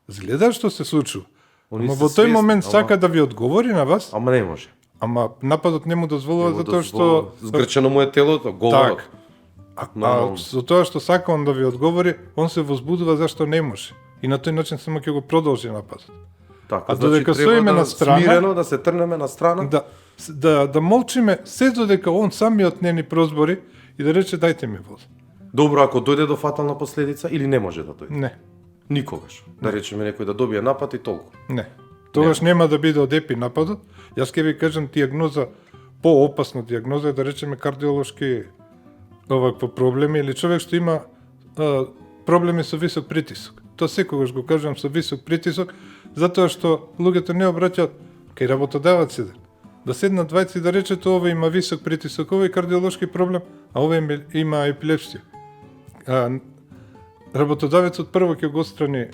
Гледаат што се случува. Они Ама се во тој свесни, момент ама- сака да ви одговори на вас, Ама не може. ама нападот не му дозволува затоа што згрчено му е телото, говорот. Так. А Нормално. со тоа што сака он да ви одговори, он се возбудува зашто не може. И на тој начин само ќе го продолжи нападот. Така, А додека треба стоиме да на страна- смирено да се трнеме на страна. Да молчиме се додека он самиот не ни прозбори и да рече дајте ми вода. Добро, ако дојде до фатална последица или не може да дојде. Не, Никогаш. Да речеме некој да добие напад и толку. не. Тогаш нема да биде од епи нападот. Јас ќе ви кажам диагноза, поопасна диагноза е да речеме кардиолошки овакво проблеми или човек што има проблеми со висок притисок. Тоа секогаш го кажам со висок притисок, затоа што луѓето не обраќаат кај работодаваците. Да седнат двајци и да речете ова има висок притисок, ова е кардиолошки проблем, а ова има епилепсија. Работодавецот прво ќе го отстрани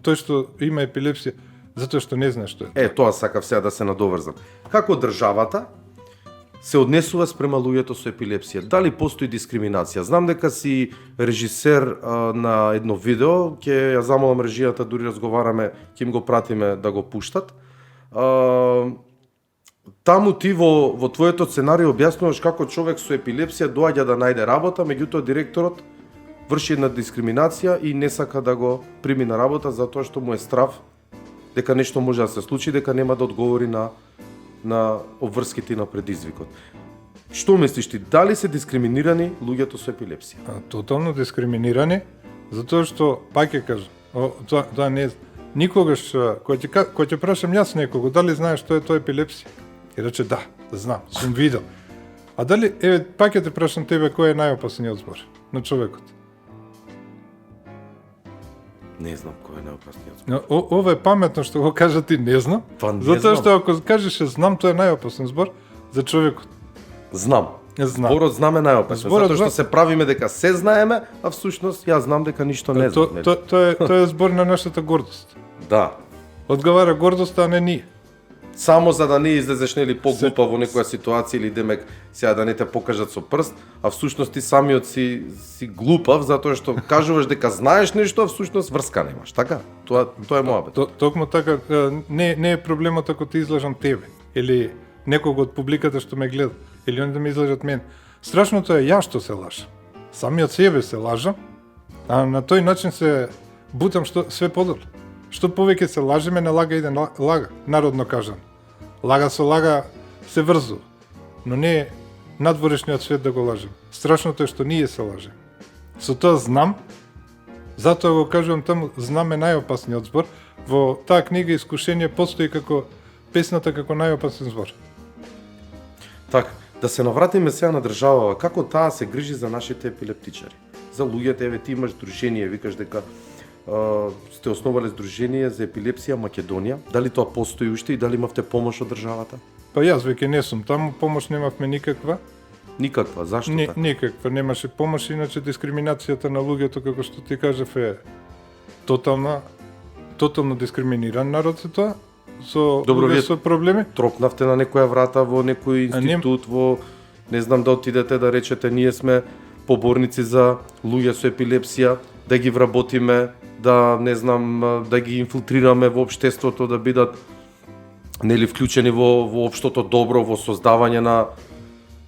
тој што има епилепсија, затоа што не знае што е. Тоа сакав сега да се надоврзам. Како државата се однесува спрема луѓето со епилепсија? Дали постои дискриминација? Знам дека си режисер на едно видео, ќе ја замолам режијата, дури разговараме, ќе им го пратиме да го пуштат. Таму ти во твоето сценарио објаснуваш како човек со епилепсија доаѓа да најде работа, меѓутоа директорот врши една дискриминација и не сака да го прими на работа затоа што му е страв дека нешто може да се случи, дека нема да одговори на обврските на предизвикот. Што мислиш ти, дали се дискриминирани луѓето со епилепсија? Тотално дискриминирани, затоа што, пак ќе кажам, тоа не е, никогаш, кој ќе прашам јас некого, дали знаеш што е тоа епилепсија? И рече да знам, сум видел. А дали, пак ќе те прашам тебе, кој е најопасниот збор на човекот? Не знам кој е најопасниот збор. Ова е паметно што го кажа ти, не знам. Па не Затоа знам. што ако кажеш знам, тоа е најопасен збор за човекот. Знам. Знам. Зборот знаме најопасен, Зборот затоа што знам. се правиме дека се знаеме, а всушност јас знам дека ништо не знам. нели? Тоа е збор на нашата гордост. Да. Одговара гордоста, а не ние. Само за да не излезеш нели поглупа во некоја ситуација или демек сега да не те покажат со прст, а всушност ти самиот си глупав затоа што кажуваш дека знаеш нешто, а всушност врска немаш, така? Тоа е мојабет. Токму така, не е проблемот ако ти излажам тебе, или некого од публиката што ме гледа, или они да ме излажат мен. Страшното е ја што се лажам. Самиот себе се лажам, а на тој начин се бутам што све подолу. Што повеќе се лажеме, не лага иде лага, народно кажам. Лага со лага се врзува, но не е надворешниот свет да го лажем. Страшното е што ние се лажем. Со тоа знам, затоа го кажувам таму, знам е најопасниот збор. Во таа книга Искушение постои како песната како најопасен збор. Така, да се навратиме сега на државава, како таа се грижи за нашите епилептичари? За луѓето, еве ти имаш дружение, викаш дека сте основале Сдружение за епилепсија Македонија. Дали тоа постои уште и дали имавте помош од државата? Па јас веќе не сум таму, помош немавме никаква. Никаква, зашто така? Никаква, немаше помош, иначе дискриминацијата на луѓето, како што ти кажав, е тотално дискриминиран народ се тоа. Добро, луѓе вие- со проблеми. Тропнавте на некоја врата во некој А не- институт, во не знам да отидете да речете ние сме поборници за луѓе со епилепсија, да ги вработиме, да не знам да ги инфилтрираме во општеството, да бидат нели вклучени во општото добро, во создавање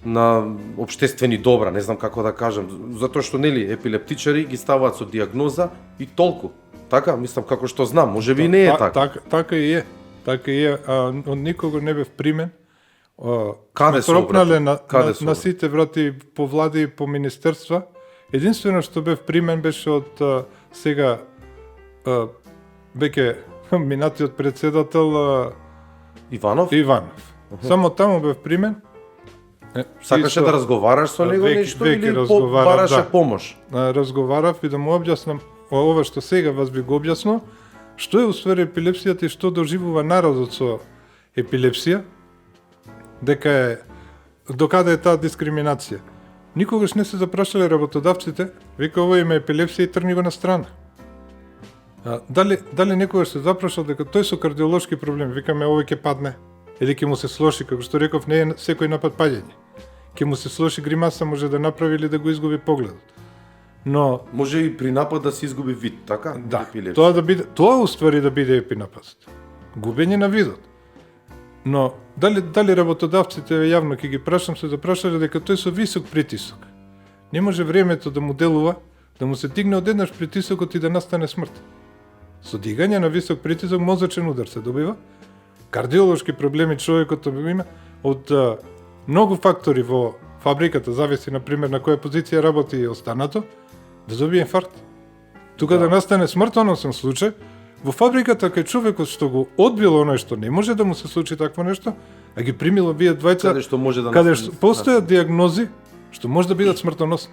на општествени добра, не знам како да кажам, затоа што нели епилептичари ги ставаат со диагноза и толку. Така, мислам како што знам, можеби и не е така. Така и е. Така и е, а од никого не бев примен. Каде се тропнале обрати? на, Каде на, се на обрати? сите врати по влади и по министерства. Единствено што бев примен беше од сега веќе минатиот председател Иванов, Иванов. Само таму бев примен. сакаше и да разговараш со него веќе- нешто веќе или разговарав, бараше да. помош? Разговарав и да му објаснам ова што сега вас би го објаснил, што е уствари епилепсијата и што доживува народот со епилепсија, дека е докаде е таа дискриминација. Никогаш не се запрашале работодавците, вика ова има епилепсија и трни го на страна. Дали некогаш се запрашал дека тој со кардиолошки проблеми, викаме овој ќе падне, или ќе му се слоши, како што реков, не е секој напад паѓање. Ќе му се слоши гримаса, може да направи или да го изгуби погледот. Но Може и при напад да се изгуби вид, така? да, Епилепсија. тоа уствари да биде епинапаст. Губење на видот. Но дали работодавците јавно ќе ги прашам се запрашале дека тој со висок притисок не може времето да му делува, да му се дигне одеднаш притисокот и да настане смрт. Со дигање на висок притисок мозочен удар се добива, кардиолошки проблеми човекот има од многу фактори во фабриката, зависи на пример на која позиција работи и останато, да добие инфаркт. Тука да настане смртоносен случај, во фабриката кај човекот што го одбило оној што не може да му се случи такво нешто, а ги примило вие двајца, Каде што може да каде настане- што постојат диагнози што може да бидат смртоносни.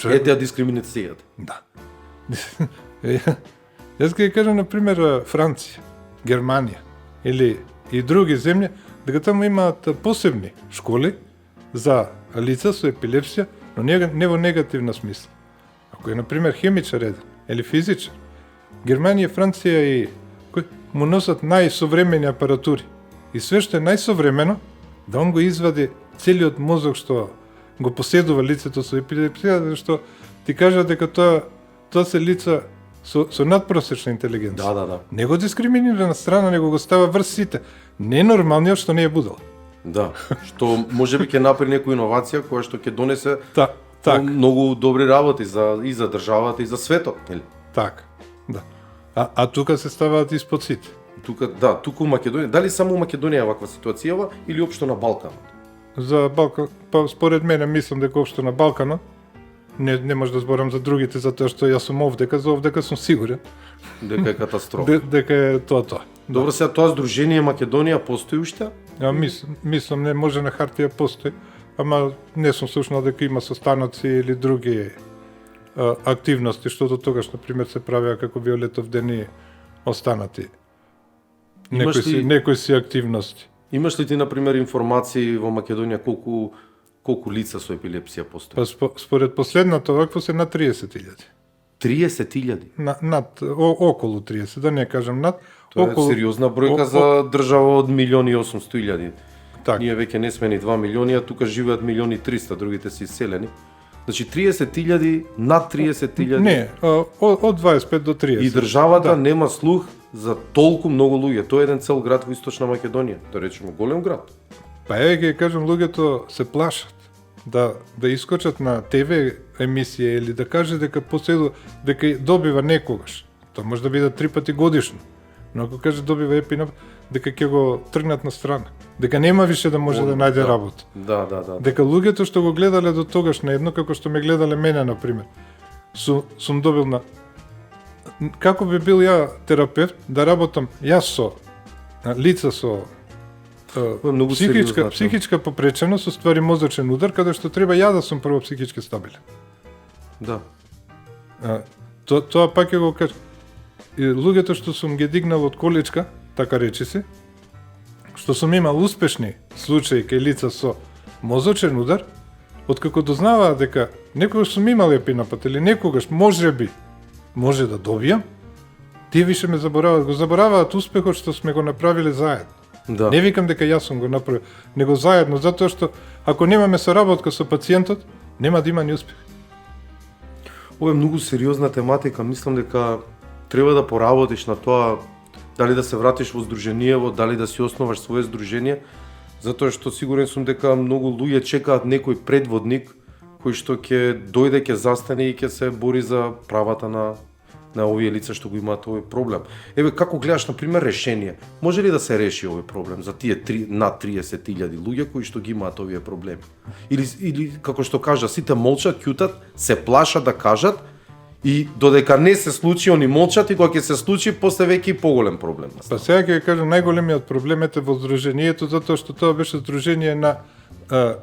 Ете ја дискриминацијата. Да. Јас ќе кажам, на пример, Франција, Германија или и други земји, дека таму имаат посебни школи за лица со епилепсија, но не во негативна смисла. Ако е, на пример, хемичар еден или физичар, Германија, Франција и му носат најсовремени апаратури. И све што е најсовремено, да он го извади целиот мозок што го поседува лицето со епилепсија, зашто ти кажа дека тоа се лица со надпросечна интелигенција. Да. Не го дискриминира на страна, него го става врз сите. Ненормалниот што не е будал. Да, што можеби ќе направи некоја иновација која што ќе донесе Так, многу добри работи и за државата и за светот, нели? так, да. А тука се ставаат испод сите. Туку Македонија, дали само у Македонија е ваква ситуацијава или општо на Балканот? За Балкан, па според мене мислам дека општо на Балканот, не може да зборам за другите, затоа што јас сум овдека, за овдека сум сигурен Дека е катастрофа. дека е тоа. Добро, сега тоа Сдружение Македонија постои уште? Мислам, не може на хартија постои, ама не сум слушнал дека има состаноци или други активности, што до тогаш, например, се правеа како Виолетов ден и останати. Некои си активности. Имаш ли ти, например, информации во Македонија колку лица со епилепсија постои? Па според последната вакво се над 30.000. 30.000? Околу 30, да не кажам над. Тоа е сериозна бројка за држава од 1.800.000. Так. Ние веќе не сме ни 2 милиони, а тука живеат 1.300.000, другите се иселени. Значи 30.000, над 30.000. Не, од 25 до 30. И државата нема слух за толку многу луѓе. Тоа е еден цел град во Источна Македонија, да речеме голем град. Па ќе кажам, луѓето се плашат да искочат на ТВ емисија или да каже дека дека добива некогаш. Тоа може да биде 3 пати годишно. Но ако каже добива епинап, дека ќе го тргнат на страна. Дека нема више да може да најде работа. Да. Дека луѓето што го гледале до тогаш на едно, како што ме гледале мене, например, сум добил на... Како би бил ја терапевт, да работам јас со лица со многу сериозно. психичка попреченост, уствари мозочен удар, каде што треба ја да сум прво психички стабилен. Да. Тоа пак ќе го кажа. И луѓето што сум ги дигнал од количка, така речи се, што сум имал успешни случаи кај лица со мозочен удар, откако дознаваа дека некогаш сум имал епинапат или некогаш може да добијам, Тие више ме забораваат, го забораваат успехот што сме го направиле заедно. Да. Не викам дека јас сум го направил, него заедно, затоа што ако немаме соработка со пациентот, нема да има ни успех. Ова е многу сериозна тематика, мислам дека треба да поработиш на тоа дали да се вратиш во здруженијево, дали да си основаш свое здружение, затоа што сигурен сум дека многу луѓе чекаат некој предводник кој што ќе дојде, ќе застане и ќе се бори за правата на овие лица што го имаат овој проблем. Еве како гледаш на пример решение? Може ли да се реши овој проблем за тие над 30.000 луѓе кои што ги имаат овие проблеми? Или како што кажа, сите молчат, ќутат, се плашат да кажат и додека не се случи, они молчат и кога ќе се случи, после веќе и поголем проблем настава. Па сега ќе кажам, најголемиот проблем е во здруженијето, затоа што тоа беше здружение на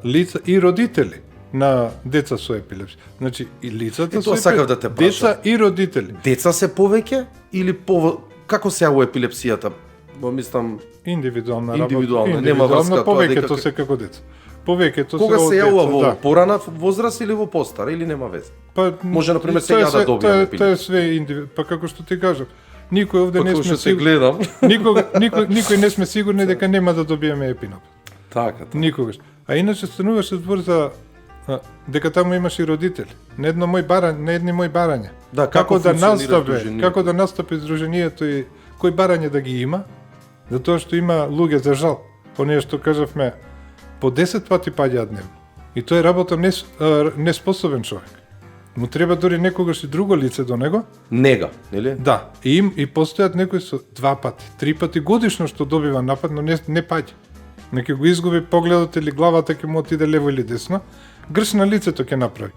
лица и родители на деца со епилепсија. Значи и лицата тоа со сакав да те прашам. деца и родители. Деца се повеќе или како се јавува епилепсијата? Мислам, Индивидуална Индивидуална, работа. нема врска тоа повеќето дека- се како деца. Повеќето кога од се јавува деца, во да. порана возраст или во постара или нема везе? Па, Може, например, тоа е сега да све- добијаме тоа е епилепсија. све па како што ти кажав, никој овде не Како сме што се сигурни. гледам. Никој не сме сигурни дека нема да добиеме епиноп. Така. Никогаш. А иначе стануваше збор за дека таму имаш и родители. На едни мои барања. Да, како да функционира настапи, здруженијето? како да настапи здруженијето и кои барања да ги има, затоа што има луѓе за жал. Оние што кажавме по 10 пати паѓаат дневно. И тој работа неспособен човек. Му треба дори некогаш и друго лице до него. Нега, нели? Да, и постојат некои со 2 пати, 3 пати годишно што добива напад, но не паѓа. Неќе го изгуби погледот или главата ќе му отиде лево или десно, грш на лицето ќе направи.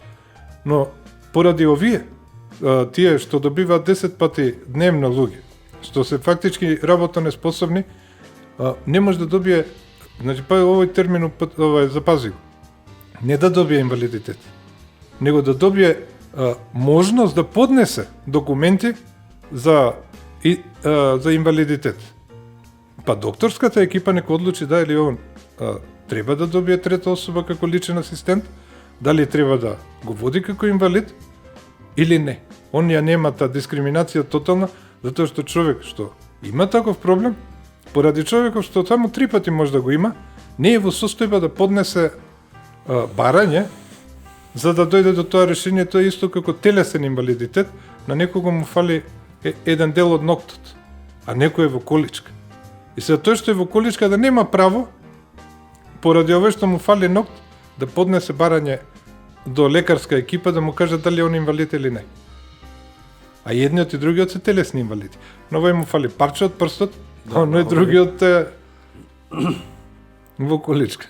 Но поради овие, тие што добиваат 10 пати дневно луѓе, што се фактички работа неспособни, не може да добие, значи па овој термин запази го. Не да добие инвалидитет, него да добие можност да поднесе документи за инвалидитет. Па докторската екипа нека одлучи дали он треба да добие трета особа како личен асистент, дали треба да го води како инвалид или не. Он ја нема таа дискриминација тотална, затоа што човек што има таков проблем, поради човеков што само 3 пати може да го има, не е во состојба да поднесе барање за да дојде до тоа решение. Тоа е исто како телесен инвалидитет, на некого му фали еден дел од ноктот, а некој е во количка. И сега тој што е во количка да нема право, поради ова што му фали нокт, да поднесе барање до лекарска екипа да му каже дали он инвалид или не. А едниот и другиот се телесни инвалиди. Но овој му фали парче од прстот, а оној другиот е во количка.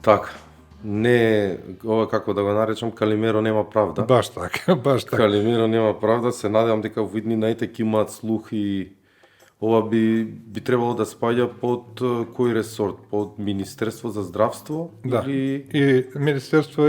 Така. Не, ова како да го наречам, Калимеро нема правда. Баш така, баш така. Калимеро нема правда, се надевам дека во иднинаите ќе имаат слух и ова би требало да спаѓа под кој ресорт? Под Министерство за здравство? Да. Или И Министерство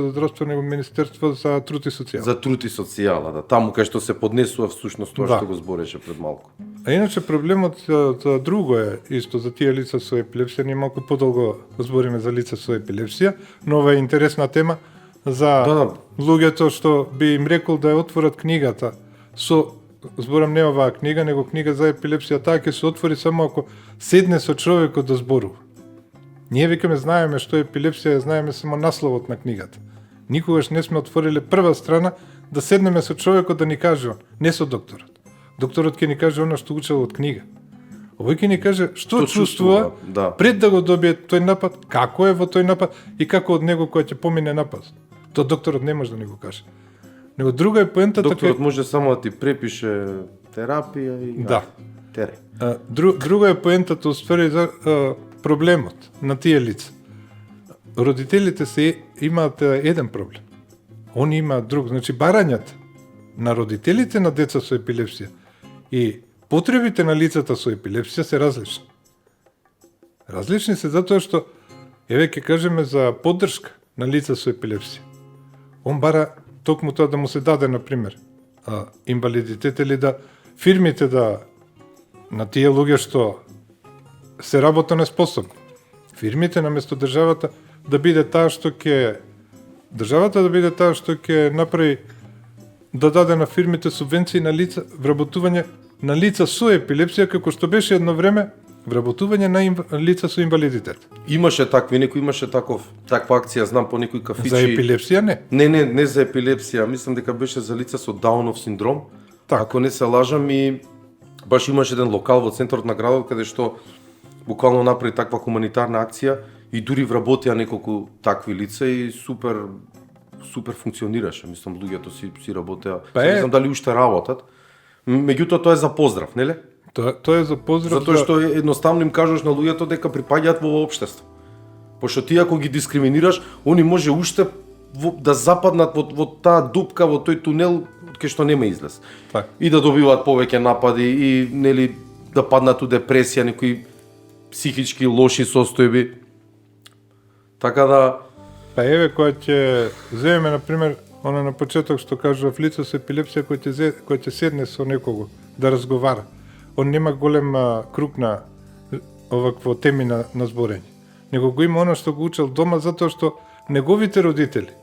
за здравство, него Министерство за труд и социјала. за труд и социјала, да. Таму кај што се поднесува всушност тоа Да. што го збореше пред малку. А иначе проблемот за друго е исто за тие лица со епилепсија, ние малку подолго збориме за лица со епилепсија, но ова е интересна тема за Да. луѓето што би им рекол да ја отворат книгата со зборам не оваа книга, него книга за епилепсија, таа ќе се отвори само ако седне со човекот да зборува. Ние викаме знаеме што е епилепсија, знаеме само насловот на книгата. Никогаш не сме отвориле прва страна да седнеме со човекот да ни каже он, не со докторот. Докторот ќе ни каже она што учел од книга. Овој ќе ни каже што чувствува да. пред да го добие тој напад, како е во тој напад и како од него кој ќе помине напад. Тоа докторот не може да ни го каже. Него друга е поентата Докторот може само да ти препише терапија и Да. тере. Друга е поентата уствари за проблемот на тие лица. Родителите се имаат еден проблем. Они имаат друг, значи барањата на родителите на деца со епилепсија и потребите на лицата со епилепсија се различни. Различни се затоа што еве ќе кажеме за поддршка на лица со епилепсија. Он бара токму тоа да му се даде, например, инвалидитет или да фирмите да на тие луѓе што се работа неспособни. Фирмите наместо државата да биде таа што ќе направи да даде на фирмите субвенции на лица, вработување на лица со епилепсија, како што беше едно време вработување на лица со инвалидитет. Имаше такви, некој имаше таква акција, знам по некои кафичи. За епилепсија не. Не за епилепсија, мислам дека беше за лица со Даунов синдром. Ако не се лажам, и баш имаше еден локал во центарот на градот каде што буквално направи таква хуманитарна акција и дури вработија неколку такви лица и супер функционираше. Мислам луѓето си работеа. Не знам дали уште работат. Меѓутоа тоа е за поздрав, нели? Тоа е за поздрав. Затоа што едноставно им кажуваш на луѓето дека припаѓаат во општество. Пошто ти ако ги дискриминираш, они може уште да западнат во таа дупка, во тој тунел кај што нема излез. Так. И да добиваат повеќе напади и нели да паднат у депресија, некои психички лоши состојби. Така да Па еве кој ќе земеме на пример она на почеток што кажував лице со епилепсија кој ќе седне со некого да разговара. Он нема голем круг на овакво теми на зборење. Него го има оно што го учел дома затоа што неговите родители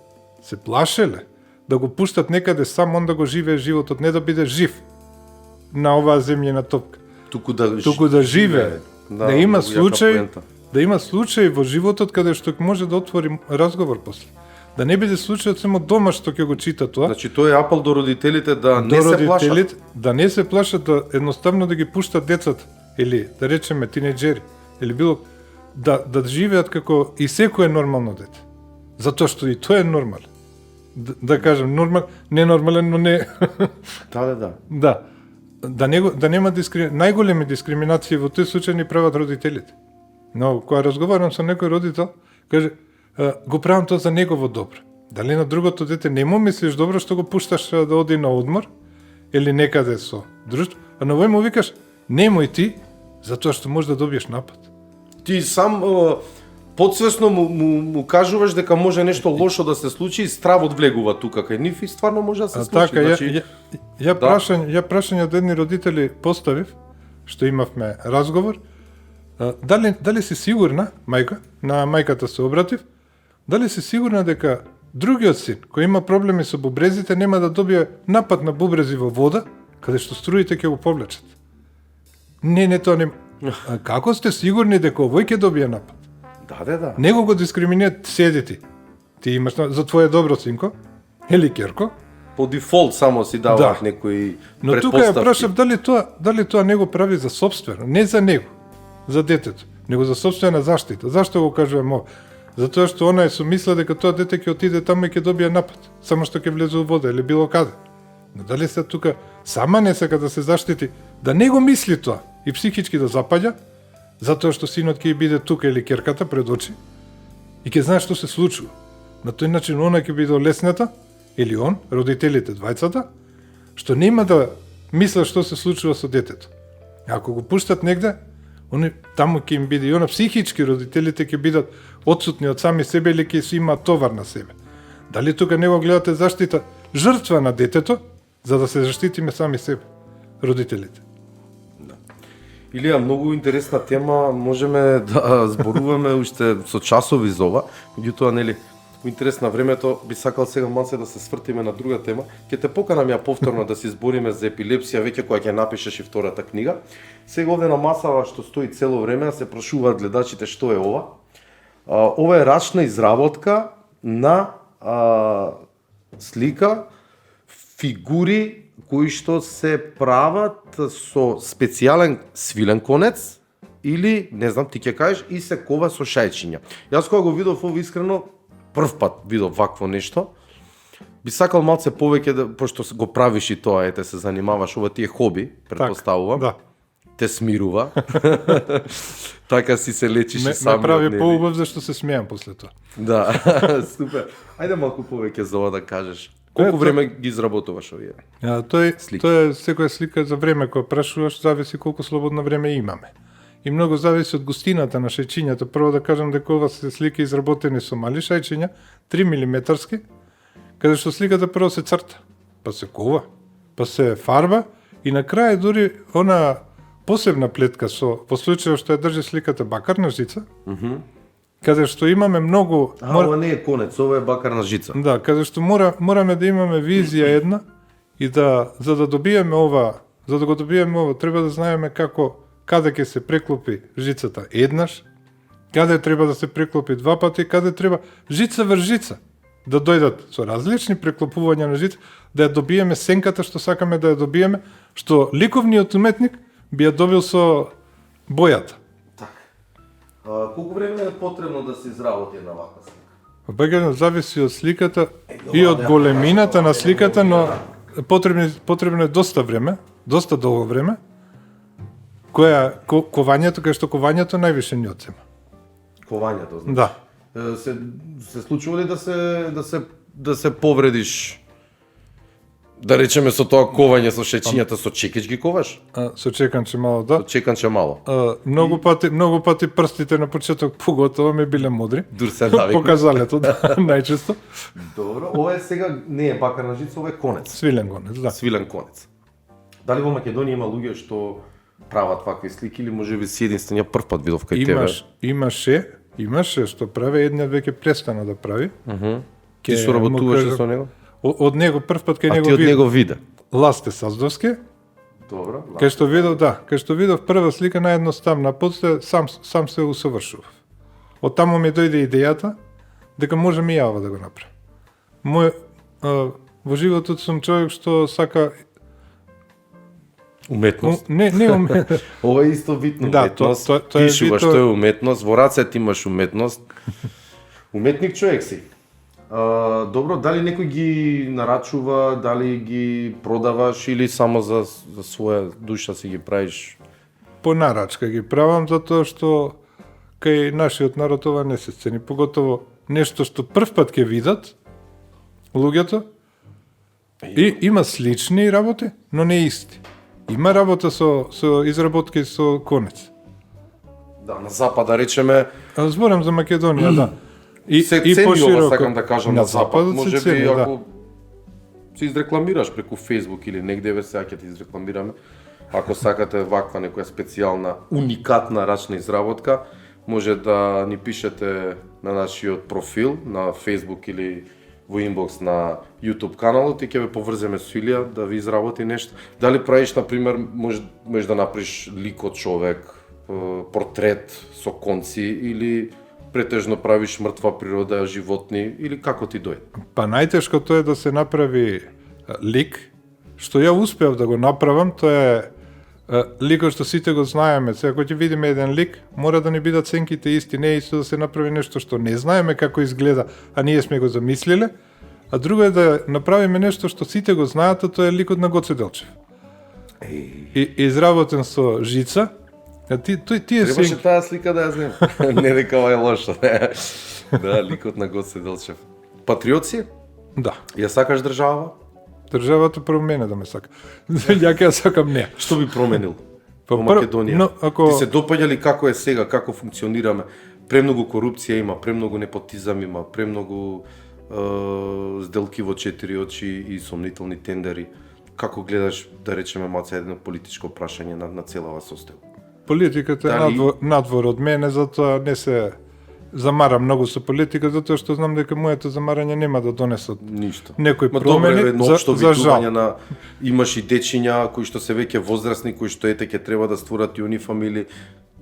се плашеле да го пуштат некаде сам, он да го живее животот, не да биде жив на оваа земјина топка. туку да живее, да има случај во животот каде што може да отвори разговор после. Да не биде случајот само дома што ќе го чита тоа. Значи тоа е апел до родителите да не се плашат. Да не се плашат, да едноставно да ги пуштат децата или да речеме тинеџери или било да живеат како и секое нормално дете. Затоа што и тоа е нормално. Да кажем ненормален, но не. Да. Да. Да нема најголеми дискриминации во тој случај ни прават родителите. Но кога разговарам со некој родител, каже го правам тоа за негово добро. Дали на другото дете не му мислиш добро што го пушташ да оди на одмор или некаде со друштво, а на овој му викаш немој ти, затоа што можеш да добиеш напад. Ти сам подсвесно му кажуваш дека може нешто лошо да се случи и стравот влегува тука кај нив и стварно може да се случи. Така, ја прашање од едни родители поставив, што имавме разговор, дали си сигурна, на мајката се обратив, дали си сигурна дека другиот син, кој има проблеми со бубрезите, нема да добие напад на бубрези во вода, каде што струите ќе го повлечат? Не, тоа не. Како сте сигурни дека овој ќе добие напад? Да. Него го дискриминираат, седи ти. Ти имаш за твое добро синко или керко. По дефолт само си даваат некои предпоставки. Но тука ја прашав дали тоа него прави за сопствено, не за него, за детето, него за сопствена заштита. Зашто го кажувам ова? Затоа што она е со мисла дека тоа дете ќе отиде таму и ќе добие напад, само што ќе влезе во вода или било каде. Но дали се тука сама не сака да се заштити, да не го мисли тоа и психички да запаѓа, затоа што синот ќе биде тука или керката пред очи и ќе знае што се случува. На тој начин она ќе биде лесната, или он, родителите, двајцата, што нема да мислат што се случува со детето. Ако го пуштат негде, они таму ќе им биде и она психички родителите ќе бидат отсутни од сами себе или ќе си имаат товар на себе. Дали тука не го гледате заштита жртва на детето, за да се заштитиме сами себе, родителите? Илија, многу интересна тема, можеме да зборуваме уште со часови за ова, меѓутоа нели во интерес на времето би сакал сега малце да се свртиме на друга тема. Ќе те поканам ја повторно да се збориме за епилепсија веќе кога ќе напишеш и втората книга. Сега овде на масава што стои цело време, се прашуваат гледачите што е ова. Ова е рачна изработка на слика, фигури кои што се прават со специјален свилен конец или, не знам, ти ќе кажеш, и се кова со шајчиња. Јас кога го видов ово искрено, прв пат видов вакво нешто, би сакал малце повеќе, пошто го правиш и тоа, ете се занимаваш, ова ти е хоби, предпоставувам. Да. Те смирува. Така си се лечиш и сам. Ме прави поубав зашто се смеам после тоа. Да, супер. Ајде малку повеќе за ова да кажеш. Колку време ги изработуваш овие? Тоа е секоја слика за време која прашуваш, зависи колку слободно време имаме. И многу зависи од густината на шајчињата. Прво да кажам дека ова се слики изработени со мали шајчиња, 3 милиметарски, каде што сликата прво се црта, па се кова, па се фарба и на крај дури она посебна плетка во случајот што ја држи сликата бакарна жица, каде што имаме многу... ова не е конец, ова е бакарна жица. Да, каде што мораме да имаме визија една И за да добиеме ова, треба да знаеме каде ќе се преклопи жицата еднаш, каде треба да се преклопи два пати, каде треба жица врз жица да дојдат со различни преклопувања на жица, да ја добиеме сенката што сакаме да ја добиеме, што ликовниот уметник би ја добил со бојата. Колку време е потребно да се изработи една ваква слика? Бегано зависи од сликата и од големината на сликата, но потребно е доста време, доста долго време, кованјето, кај што кованјето највише ни одзема. Кованјето, значи. Да. Се случува ли да се повредиш, да речеме со тоа ковање со шечињата, со чекич ги коваш? Со чеканче мало, да. Со чеканче мало. Многу пати прстите на почеток поготово ми биле мудри. Дур се навикна. Показалето, да, најчесто. Добро, ова е сега не е бакарна жица, ова е конец. Свилен конец, да. Свилен конец. Дали во Македонија има луѓе што прават вакви слики или можеби си единствениот прв пат видов кај тебе? Имаше што прави, едниот веќе престана да прави. Ти соработуваше со него? Од него прв пат кај него ти од него виде? Ласте Саздовски. Добро. Кај што видов прва слика наједноставна, после сам се усовршував. Од таму ми дојде идејата дека можам и ја ова да го направам. Во животот сум човек што сака уметност. Не уметност. Ова е исто вид на уметност. Тоа пишуваш, тоа е уметност, во рацете имаш уметност. Уметник човек си. Добро, дали некој ги нарачува, дали ги продаваш или само за своја душа си ги правиш? По нарачка ги правам, затоа што кај нашиот народ ова не се цени, поготово нешто што прв пат ќе видат луѓето. И има слични работи, но не исти. Има работа со изработки со конец. Да, на запад да речеме. Зборам за Македонија, да. И цени ова, сакам да кажам, на запад. Може би ако се изрекламираш преку Facebook или негде, сега ќе те изрекламираме. Ако сакате ваква некоја специјална, уникатна рачна изработка, може да ни пишете на нашиот профил на Facebook или во инбокс на YouTube каналот и ќе ве поврземе со Илија да ви изработи нешто. Дали правиш, например, можеш да направиш лик од човек, портрет со конци или претежно правиш мртва природа, животни или како ти дојде? Па најтешкото е да се направи лик, што ја успеав да го направам, тоа е ликот што сите го знаеме. Сега кога ќе видиме еден лик, мора да ни бидат сенките исти, не е исто да се направи нешто што не знаеме како изгледа, а ние сме го замислиле, а друго е да направиме нешто што сите го знаат, а тоа е ликот на Гоце Делчев. И изработен со жица. Требаше таа слика да ја знам. Не дека ова е лошо. Да, ликот на Гоце Делчев. Патриот си? Да. Ја сакаш држава? Државата промене да ме сака. Ја ќе ја сакам не. Што би променил во Македонија? Ти се допаѓа ли како е сега, како функционираме? Премногу корупција има, премногу непотизам има, премногу сделки во четири очи и сомнителни тендери. Како гледаш, да речеме, маца едно политичко прашање на целава состојба? Политиката е надвор од мене, затоа не се замарам многу со политика, затоа што знам дека моето замарање нема да донесат ништо. Некои промени за жал. Имаш и дечиња кои што се веќе возрастни, кои што ќе треба да створат и фамилии.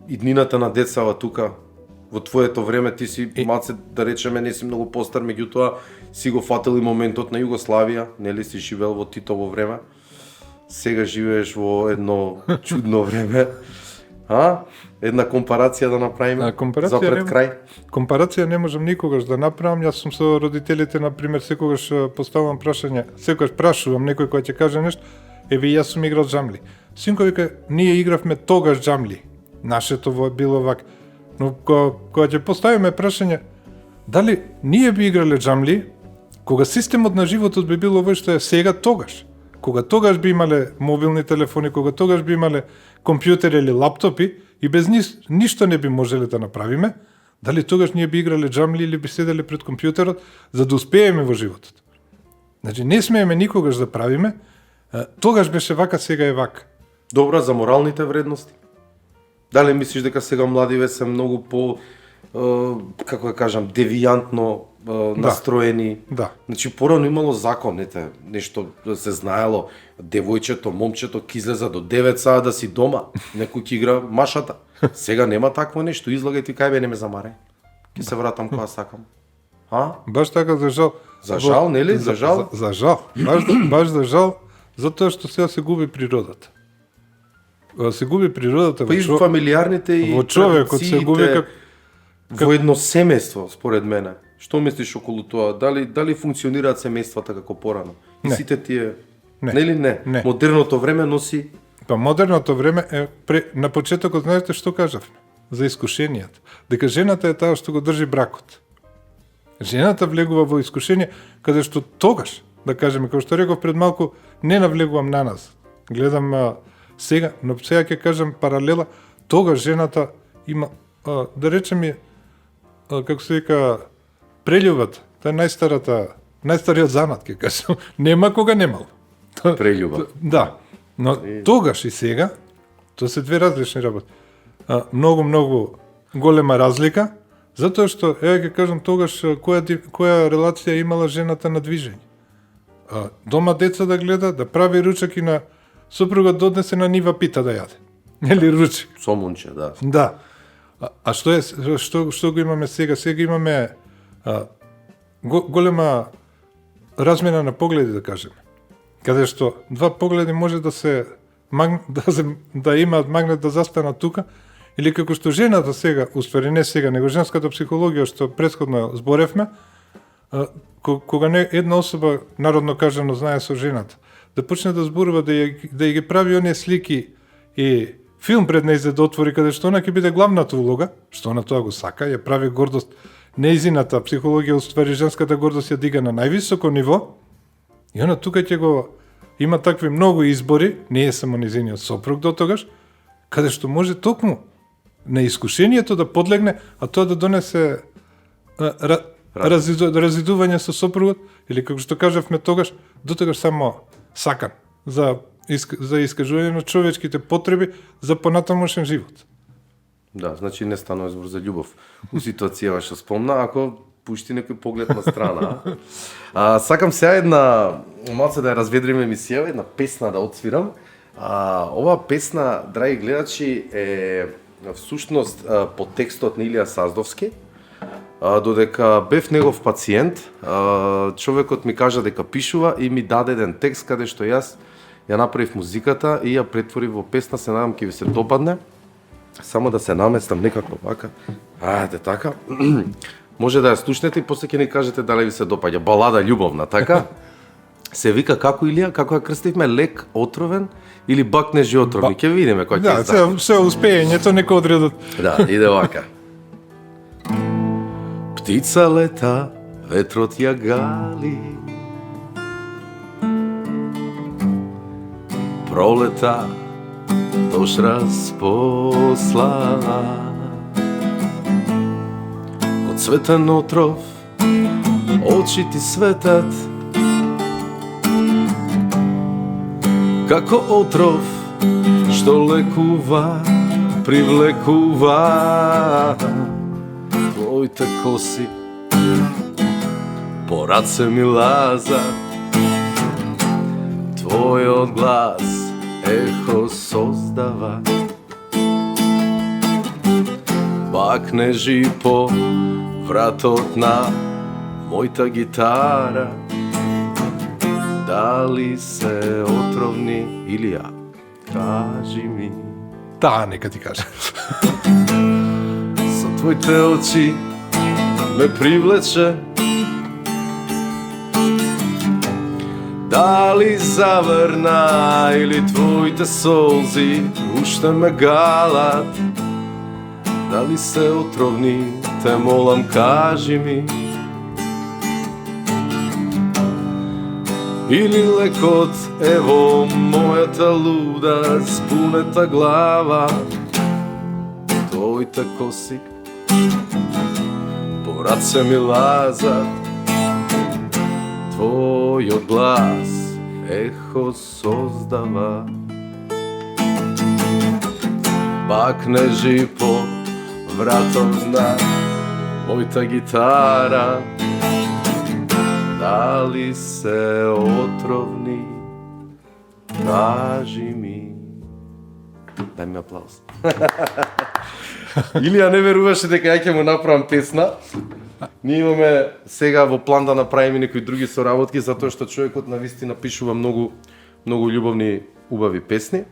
Иднината на децава тука, во твоето време ти си маце, да речеме, не си многу постар, меѓутоа си го фатил и моментот на Југославија, нели си живеел во Титово време. Сега живееш во едно чудно време. Една компарација да направиме за пред крај? Компарација не можам никогаш да направам. Јас сум со родителите, например, секогаш поставам прашање, секогаш прашувам некој кој ќе каже нешто, еве јас сум играл џамли. Синко вика, ние игравме тогаш џамли. Нашето било вак. Но кога ќе поставиме прашање, дали ние би играле џамли, кога системот на животот би било овој што е сега тогаш? Кога тогаш би имале мобилни телефони, кога тогаш би имале компјутери или лаптопи и без ништо не би можеле да направиме, дали тогаш ние би играле џамли или би седеле пред компјутерот за да успееме во животот? Значи, не смееме никогаш да правиме, тогаш беше вака, сега е вака. Добра, за моралните вредности? Дали мислиш дека сега младиве се многу по, како да кажам, девијантно настроени. Да. Значи порано имало закон, нешто да се знаело, девојчето, момчето ќе излеза до 9 саат да си дома, некој ќе игра машата. Сега нема такво нешто, излагај ти кај бе, не ме замарај. Ќе се вратам кога сакам. Баш така за жал. За жал, нели? За жал? За жал. Баш за жал, затоа што сега се губи природата. Се губи природата Па и фамилиарните и во човекот се губи во едно семејство, според мене. Што мислиш околу тоа? Дали функционираат семејствата како порано? И Не. сите тие... Не. Нели не? Не. Модерното време носи... Па модерното време на почетокот знаете што кажавме за искушенијата, дека жената е таа што го држи бракот. Жената влегува во искушение каде што тогаш, да кажеме, како што реков пред малку, не навлегувам на нас. Гледам сега, но сега ќе кажам паралела, тогаш жената има, да речеме, како се вика, прелюбата, тоа е најстариот занат, ќе кажам. Нема кога немал. Прелюба. Да, но тогаш и сега, тоа се две различни работи. Многу голема разлика, затоа што, ќе кажам, тогаш која релација имала жената на движење. Дома деца да гледа, да прави ручак и на супругот доднесе на нива пита да јаде. Или ручак. Сомунче, да. Да. А што го имаме сега? Сега имаме голема размена на погледи, да кажеме. Каде што два погледи може да имаат магнет да застанат тука, или како што жената сега, уствари не сега, него женската психологија што претходно зборевме, кога не една особа, народно кажано, знае со жената, да почне да зборува, да ја ги прави оние слики и филм пред нејзе да отвори, каде што она ќе биде главната улога, што она тоа го сака, ја прави гордост, нејзината психологија, уствари женската гордост ја дига на највисоко ниво, и она тука ќе го има такви многу избори, не е само нејзиниот сопруг до тогаш, каде што може токму на искушението да подлегне, а тоа да донесе разидување со сопругот, или како што кажавме тогаш, до тогаш само сакан за искажување на човечките потреби за понатамошен живот. Да, значи не станува збор за љубов. У ситуацијава што спомна, ако пушти некој поглед на страна. Сакам сега една, малце да ја разведриме емисија, една песна да отсвирам. Оваа песна, драги гледачи, е всушност по текстот на Илија Саздовски. Додека бев негов пациент, човекот ми кажа дека пишува и ми даде еден текст каде што јас ја направив музиката и ја претворив во песна, се надам ќе ви се допадне. Само да се наместам некако вака. Ајде така. Може да ја слушнете и после ќе ни кажете дали ви се допаѓа. Балада љубовна, така? Се вика како Илија, како ја крстивме, лек, отровен или бак нежи отровни. Ќе видиме кој ќе Да, се успењето нека одредат. Да, иде вака. Птица лета, ветрот ја гали. Пролета дош распосла. Од цветен отров очи ти светат, како отров што лекува, привлекува. Твоите коси по раце ми лазат, твојот глас ехо создава. Бакнежи по вратот на мојта гитара, дали се отровни или ја? Кажи ми. Таа нека ти кажа. Со твоите очи ме привлече, дали заврна или твоите солзи уште ме галат, дали се отровни, те молам кажи ми. Или лекот е во мојата луда збунета глава, твоите коси по раце ми лазат, твојот глас ехо создава. Бакнежи по вратот на мојта гитара, дали се отровни, кажи ми. Дај ми аплауз. Илија не веруваше дека ја ќе му направам песна. Ние имаме сега во план да направиме некои други соработки, затоа што човекот навистина пишува многу љубовни, убави песни.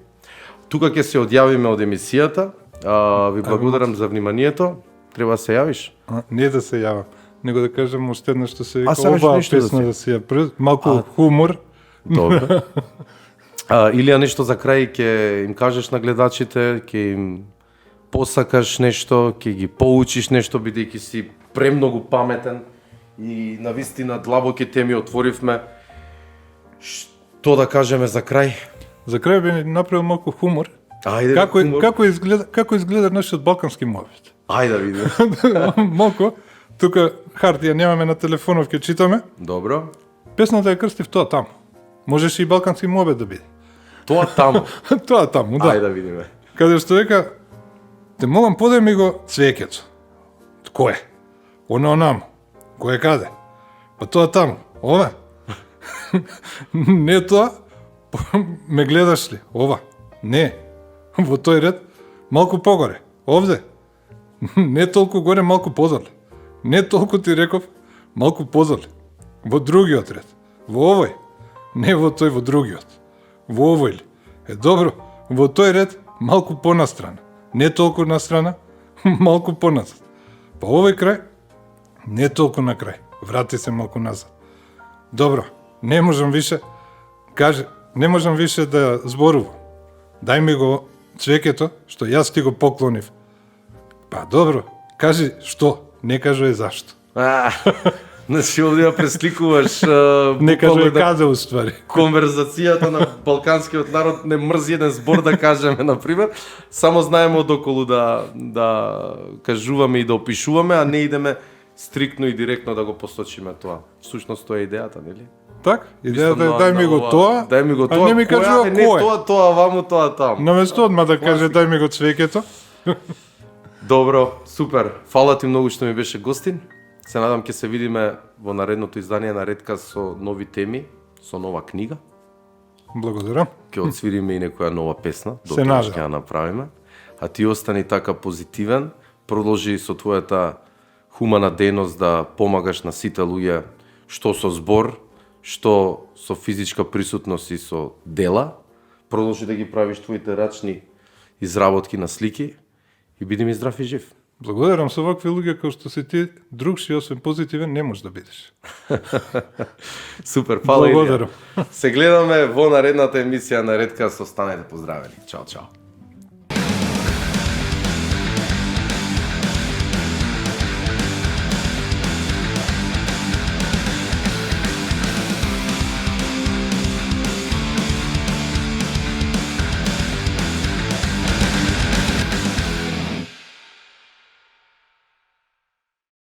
Тука ќе се одјавиме од емисијата. Ви благодарам за вниманието. Треба да се јавиш? Не да се јавам, него да кажам уште едно што се вика сакаш оваа нешто да песна си- да се ја малку хумор. Добро. Илија, нешто за крај ќе им кажеш на гледачите, ќе им посакаш нешто, ќе ги поучиш нешто, бидејќи си премногу паметен и навистина длабоки теми отворивме. Што да кажеме за крај? За крај би направил малку хумор. Ајде, хумор. Како изгледа нашиот балкански муабет? Ајде да видиме. Малку, тука хартија немаме на телефонов, ќе читаме. Добро. Песната ја крстив тоа таму. Можеше и балкански муабет да биде. Тоа таму. Тоа таму, да. Ајде да видиме. Каде што века, те молам подај ми го цвеќето. Кој? Оно онаму. Кој е каде? Па тоа таму. Ова? Не тоа. Ме гледаш ли? Ова? Не. Во тој ред, малку погоре. Овде. Не толку горе, малку позале. Не толку ти реков, малку позале. Во другиот ред. Во овој. Не во тој, во другиот. Во овој ли? Добро, во тој ред, малку понастрана. Не толку настрана, малку поназад. Па овој крај, не толку на крај. Врати се малку назад. Добро, не можам више, не можам више да зборувам. Дај ми го цвеќето што јас ти го поклонив. Па добро, кажи што, не кажувај зашто. Значи овде ја пресликуваш Не кажувај буквално каде уствари. конверзацијата на балканскиот народ, не мрзи еден збор да кажеме, например. Само знаеме одоколу да кажуваме и да опишуваме, а не идеме стриктно и директно да го посочиме тоа. Всушност тоа е идејата, нели? Так, идејата е Мислам, дај ми го ова- тоа, дај ми го тоа, а не ми кажува која е, не кој. тоа ваму, тоа таму. Наместо одма да каже дај ми го цвеќето. Добро, супер. Фала ти многу што ми беше гостин. Се надам ќе се видиме во наредното издание на Редка со нови теми, со нова книга. Благодарам. Ќе отсвириме и некоја нова песна, Се дотоа надам. ќе ја направиме. А ти остани така позитивен, продолжи со твојата хумана дејност да помагаш на сите луѓе, што со збор, што со физичка присутност и со дела. Продолжи да ги правиш твоите рачни изработки на слики и биди ми здрав и жив. Благодарам со вакви луѓе кои што си ти, другши освен позитивен не можеш да бидеш. Супер, фала Илија. Благодарам. Се гледаме во наредната емисија на Редка, останете поздравени. Чао, чао.